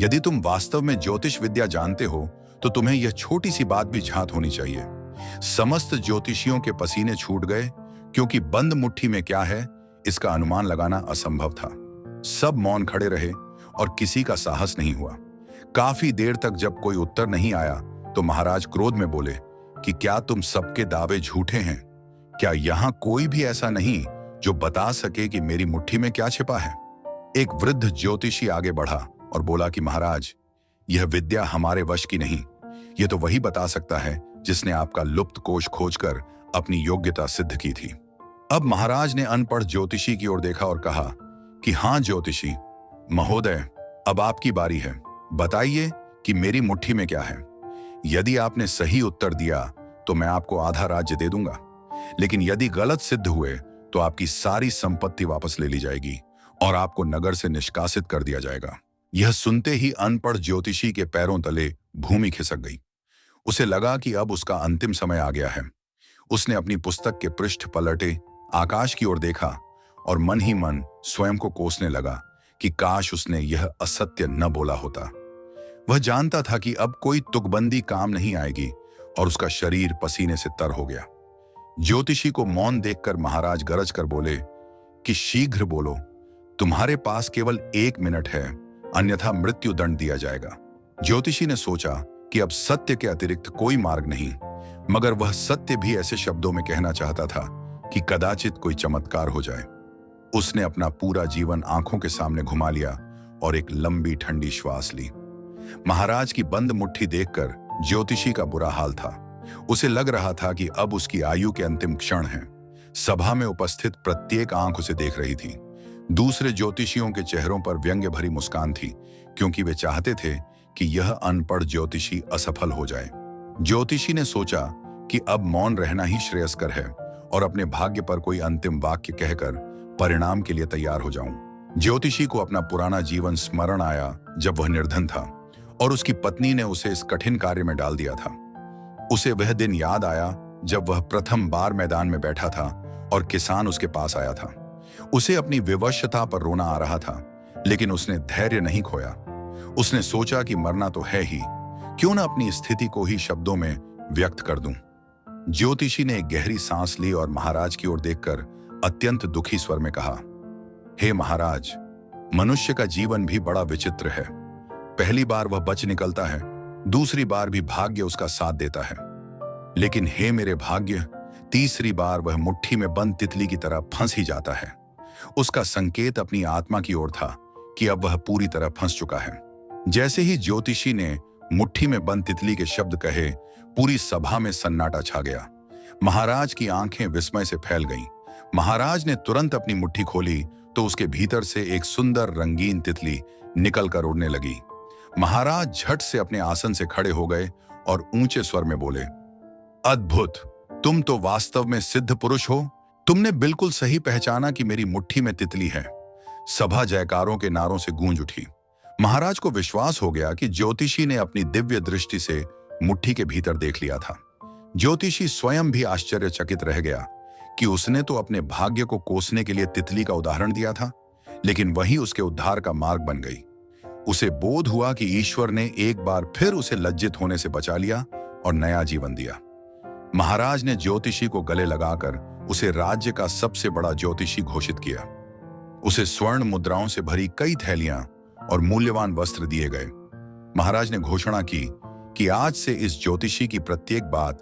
यदि तुम वास्तव में ज्योतिष विद्या जानते हो तो तुम्हें यह छोटी सी बात भी झांत होनी चाहिए। समस्त ज्योतिषियों के पसीने छूट गए, क्योंकि बंद मुट्ठी में क्या है इसका अनुमान लगाना असंभव था। सब मौन खड़े रहे और किसी का साहस नहीं हुआ। काफी देर तक जब कोई उत्तर नहीं आया तो महाराज क्रोध में बोले कि क्या तुम सबके दावे झूठे हैं? क्या यहां कोई भी ऐसा नहीं जो बता सके कि मेरी मुट्ठी में क्या छिपा है? एक वृद्ध ज्योतिषी आगे बढ़ा और बोला कि महाराज, यह विद्या हमारे वश की नहीं। यह तो वही बता सकता है जिसने आपका लुप्त कोष खोजकर अपनी योग्यता सिद्ध की थी। अब महाराज ने अनपढ़ ज्योतिषी की ओर देखा और कहा कि हाँ ज्योतिषी महोदय, अब आपकी बारी है। बताइए कि मेरी मुट्ठी में क्या है। यदि आपने सही उत्तर दिया तो मैं आपको आधा राज्य दे दूंगा, लेकिन यदि गलत सिद्ध हुए तो आपकी सारी संपत्ति वापस ले ली जाएगी और आपको नगर से निष्कासित कर दिया जाएगा। यह सुनते ही अनपढ़ ज्योतिषी के पैरों तले भूमि खिसक गई। उसे लगा कि अब उसका अंतिम समय आ गया है। उसने अपनी पुस्तक के पृष्ठ पलटे, आकाश की ओर देखा और मन ही मन स्वयं को कोसने लगा कि काश उसने यह असत्य न बोला होता। वह जानता था कि अब कोई तुकबंदी काम नहीं आएगी और उसका शरीर पसीने से तर हो गया। ज्योतिषी को मौन देखकर महाराज गरज कर बोले कि शीघ्र बोलो, तुम्हारे पास केवल 1 मिनट है, अन्यथा मृत्यु दंड दिया जाएगा। ज्योतिषी ने सोचा कि अब सत्य के अतिरिक्त कोई मार्ग नहीं, मगर वह सत्य भी ऐसे शब्दों में कहना चाहता था कि कदाचित कोई चमत्कार हो जाए। उसने अपना पूरा जीवन आंखों के सामने घुमा लिया और एक लंबी ठंडी श्वास ली। महाराज की बंद मुट्ठी देखकर ज्योतिषी का बुरा हाल था। उसे लग रहा था कि अब उसकी आयु के अंतिम क्षण हैं। सभा में उपस्थित प्रत्येक आंख उसे देख रही थी। दूसरे ज्योतिषियों के चेहरों पर व्यंग्य भरी मुस्कान थी, क्योंकि वे चाहते थे कि यह अनपढ़ ज्योतिषी असफल हो जाए। ज्योतिषी ने सोचा कि अब मौन रहना ही श्रेयस्कर है और अपने भाग्य पर कोई अंतिम वाक्य कहकर परिणाम के लिए तैयार हो जाऊं। ज्योतिषी को अपना पुराना जीवन स्मरण आया जब वह निर्धन था और उसकी पत्नी ने उसे इस कठिन कार्य में डाल दिया था। उसे वह दिन याद आया जब वह प्रथम बार मैदान में बैठा था और किसान उसके पास आया था। उसे अपनी विवशता पर रोना आ रहा था, लेकिन उसने धैर्य नहीं खोया। उसने सोचा कि मरना तो है ही, क्यों न अपनी स्थिति को ही शब्दों में व्यक्त कर दूं। ज्योतिषी ने एक गहरी सांस ली और महाराज की ओर देखकर अत्यंत दुखी स्वर में कहा, हे महाराज, मनुष्य का जीवन भी बड़ा विचित्र है। पहली बार वह बच निकलता है, दूसरी बार भी भाग्य उसका साथ देता है, लेकिन हे मेरे भाग्य, तीसरी बार वह मुट्ठी में बंद तितली की तरह फंस ही जाता है। उसका संकेत अपनी आत्मा की ओर था कि अब वह पूरी तरह फंस चुका है। जैसे ही ज्योतिषी ने मुट्ठी में बंद तितली के शब्द कहे, पूरी सभा में सन्नाटा छा गया। महाराज की आंखें विस्मय से फैल गईं। महाराज ने तुरंत अपनी मुट्ठी खोली तो उसके भीतर से एक सुंदर रंगीन तितली निकलकर उड़ने लगी। महाराज झट से अपने आसन से खड़े हो गए और ऊंचे स्वर में बोले, अद्भुत! तुम तो वास्तव में सिद्ध पुरुष हो। तुमने बिल्कुल सही पहचाना कि मेरी मुट्ठी में तितली है। सभा जयकारों के नारों से गूंज उठी। महाराज को विश्वास हो गया कि ज्योतिषी ने अपनी दिव्य दृष्टि से मुट्ठी के भीतर देख लिया था। ज्योतिषी स्वयं भी आश्चर्यचकित रह गया कि उसने तो अपने भाग्य को कोसने के लिए तितली का उदाहरण दिया था, लेकिन वही उसके उद्धार का मार्ग बन गई। उसे बोध हुआ कि ईश्वर ने एक बार फिर उसे लज्जित होने से बचा लिया और नया जीवन दिया। महाराज ने ज्योतिषी को गले लगाकर उसे राज्य का सबसे बड़ा ज्योतिषी घोषित किया। उसे स्वर्ण मुद्राओं से भरी कई थैलियां और मूल्यवान वस्त्र दिए गए। महाराज ने घोषणा की कि आज से इस ज्योतिषी की प्रत्येक बात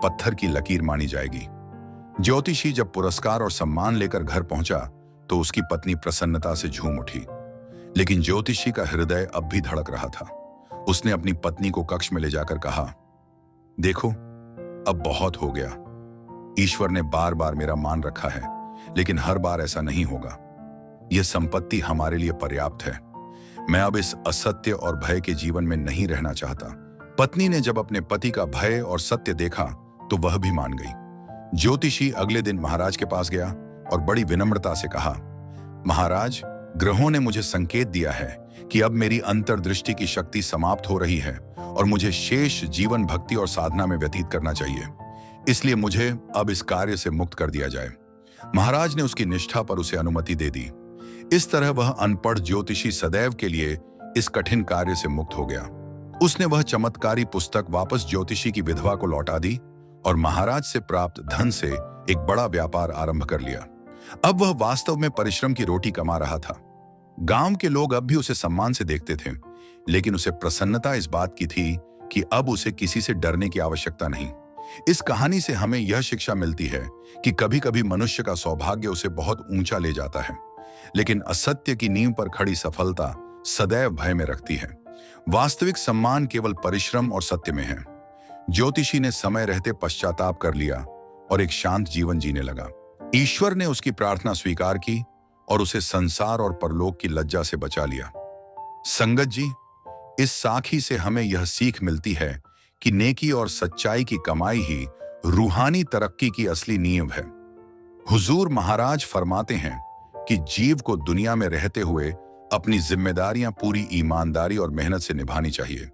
पत्थर की लकीर मानी जाएगी। ज्योतिषी जब पुरस्कार और सम्मान लेकर घर पहुंचा तो उसकी पत्नी प्रसन्नता से झूम उठी, लेकिन ज्योतिषी का हृदय अब भी धड़क रहा था। उसने अपनी पत्नी को कक्ष में ले जाकर कहा, देखो, अब बहुत हो गया। ईश्वर ने बार बार मेरा मान रखा है, लेकिन हर बार ऐसा नहीं होगा। यह संपत्ति हमारे लिए पर्याप्त है। मैं अब इस असत्य और भय के जीवन में नहीं रहना चाहता। पत्नी ने जब अपने पति का भय और सत्य देखा तो वह भी मान गई। ज्योतिषी अगले दिन महाराज के पास गया और बड़ी विनम्रता से कहा, महाराज, ग्रहों ने मुझे संकेत दिया है कि अब मेरी अंतर्दृष्टि की शक्ति समाप्त हो रही है और मुझे शेष जीवन भक्ति और साधना में व्यतीत करना चाहिए। इसलिए मुझे अब इस कार्य से मुक्त कर दिया जाए। महाराज ने उसकी निष्ठा पर उसे अनुमति दे दी। इस तरह वह अनपढ़ ज्योतिषी सदैव के लिए इस कठिन कार्य से मुक्त हो गया। उसने वह चमत्कारी पुस्तक वापस ज्योतिषी की विधवा को लौटा दी और महाराज से प्राप्त धन से एक बड़ा व्यापार आरंभ कर लिया। अब वह वास्तव में परिश्रम की रोटी कमा रहा था। गांव के लोग अब भी उसे सम्मान से देखते थे, लेकिन उसे प्रसन्नता इस बात की थी कि अब उसे किसी से डरने की आवश्यकता नहीं। इस कहानी से हमें यह शिक्षा मिलती है कि कभी-कभी मनुष्य का सौभाग्य उसे बहुत ऊंचा ले जाता है, लेकिन असत्य की नींव पर खड़ी सफलता सदैव भय में रखती है। वास्तविक सम्मान केवल परिश्रम और सत्य में है। ज्योतिषी ने समय रहते पश्चाताप कर लिया और एक शांत जीवन जीने लगा। ईश्वर ने उसकी प्रार्थना स्वीकार की और उसे संसार और परलोक की लज्जा से बचा लिया। संगत जी, इस साखी से हमें यह सीख मिलती है कि नेकी और सच्चाई की कमाई ही रूहानी तरक्की की असली नींव है। हुजूर महाराज फरमाते हैं कि जीव को दुनिया में रहते हुए अपनी जिम्मेदारियां पूरी ईमानदारी और मेहनत से निभानी चाहिए,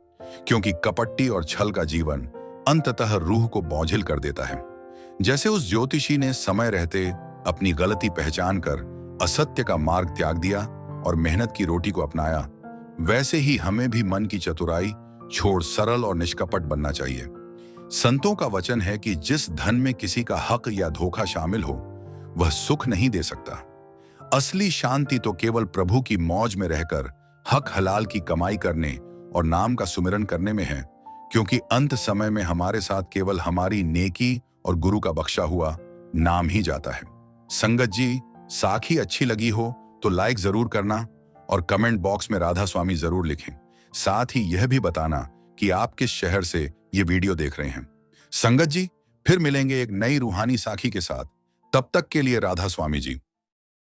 क्योंकि कपट्टी और छल का जीवन अंततः रूह को बोझिल कर देता है। जैसे उस ज्योतिषी ने समय रहते अपनी गलती पहचान कर असत्य का मार्ग त्याग दिया और मेहनत की रोटी को अपनाया, वैसे ही हमें भी मन की चतुराई छोड़ सरल और निष्कपट बनना चाहिए। संतों का वचन है कि जिस धन में किसी का हक या धोखा शामिल हो, वह सुख नहीं दे सकता। असली शांति तो केवल प्रभु की मौज में रहकर हक हलाल की कमाई करने और नाम का सुमिरन करने में है, क्योंकि अंत समय में हमारे साथ केवल हमारी नेकी और गुरु का बख्शा हुआ नाम ही जाता है। संगत जी, साखी अच्छी लगी हो तो लाइक जरूर करना और कमेंट बॉक्स में राधा स्वामी जरूर लिखें। साथ ही यह भी बताना कि आप किस शहर से ये वीडियो देख रहे हैं। संगत जी, फिर मिलेंगे एक नई रूहानी साखी के साथ। तब तक के लिए राधा स्वामी जी।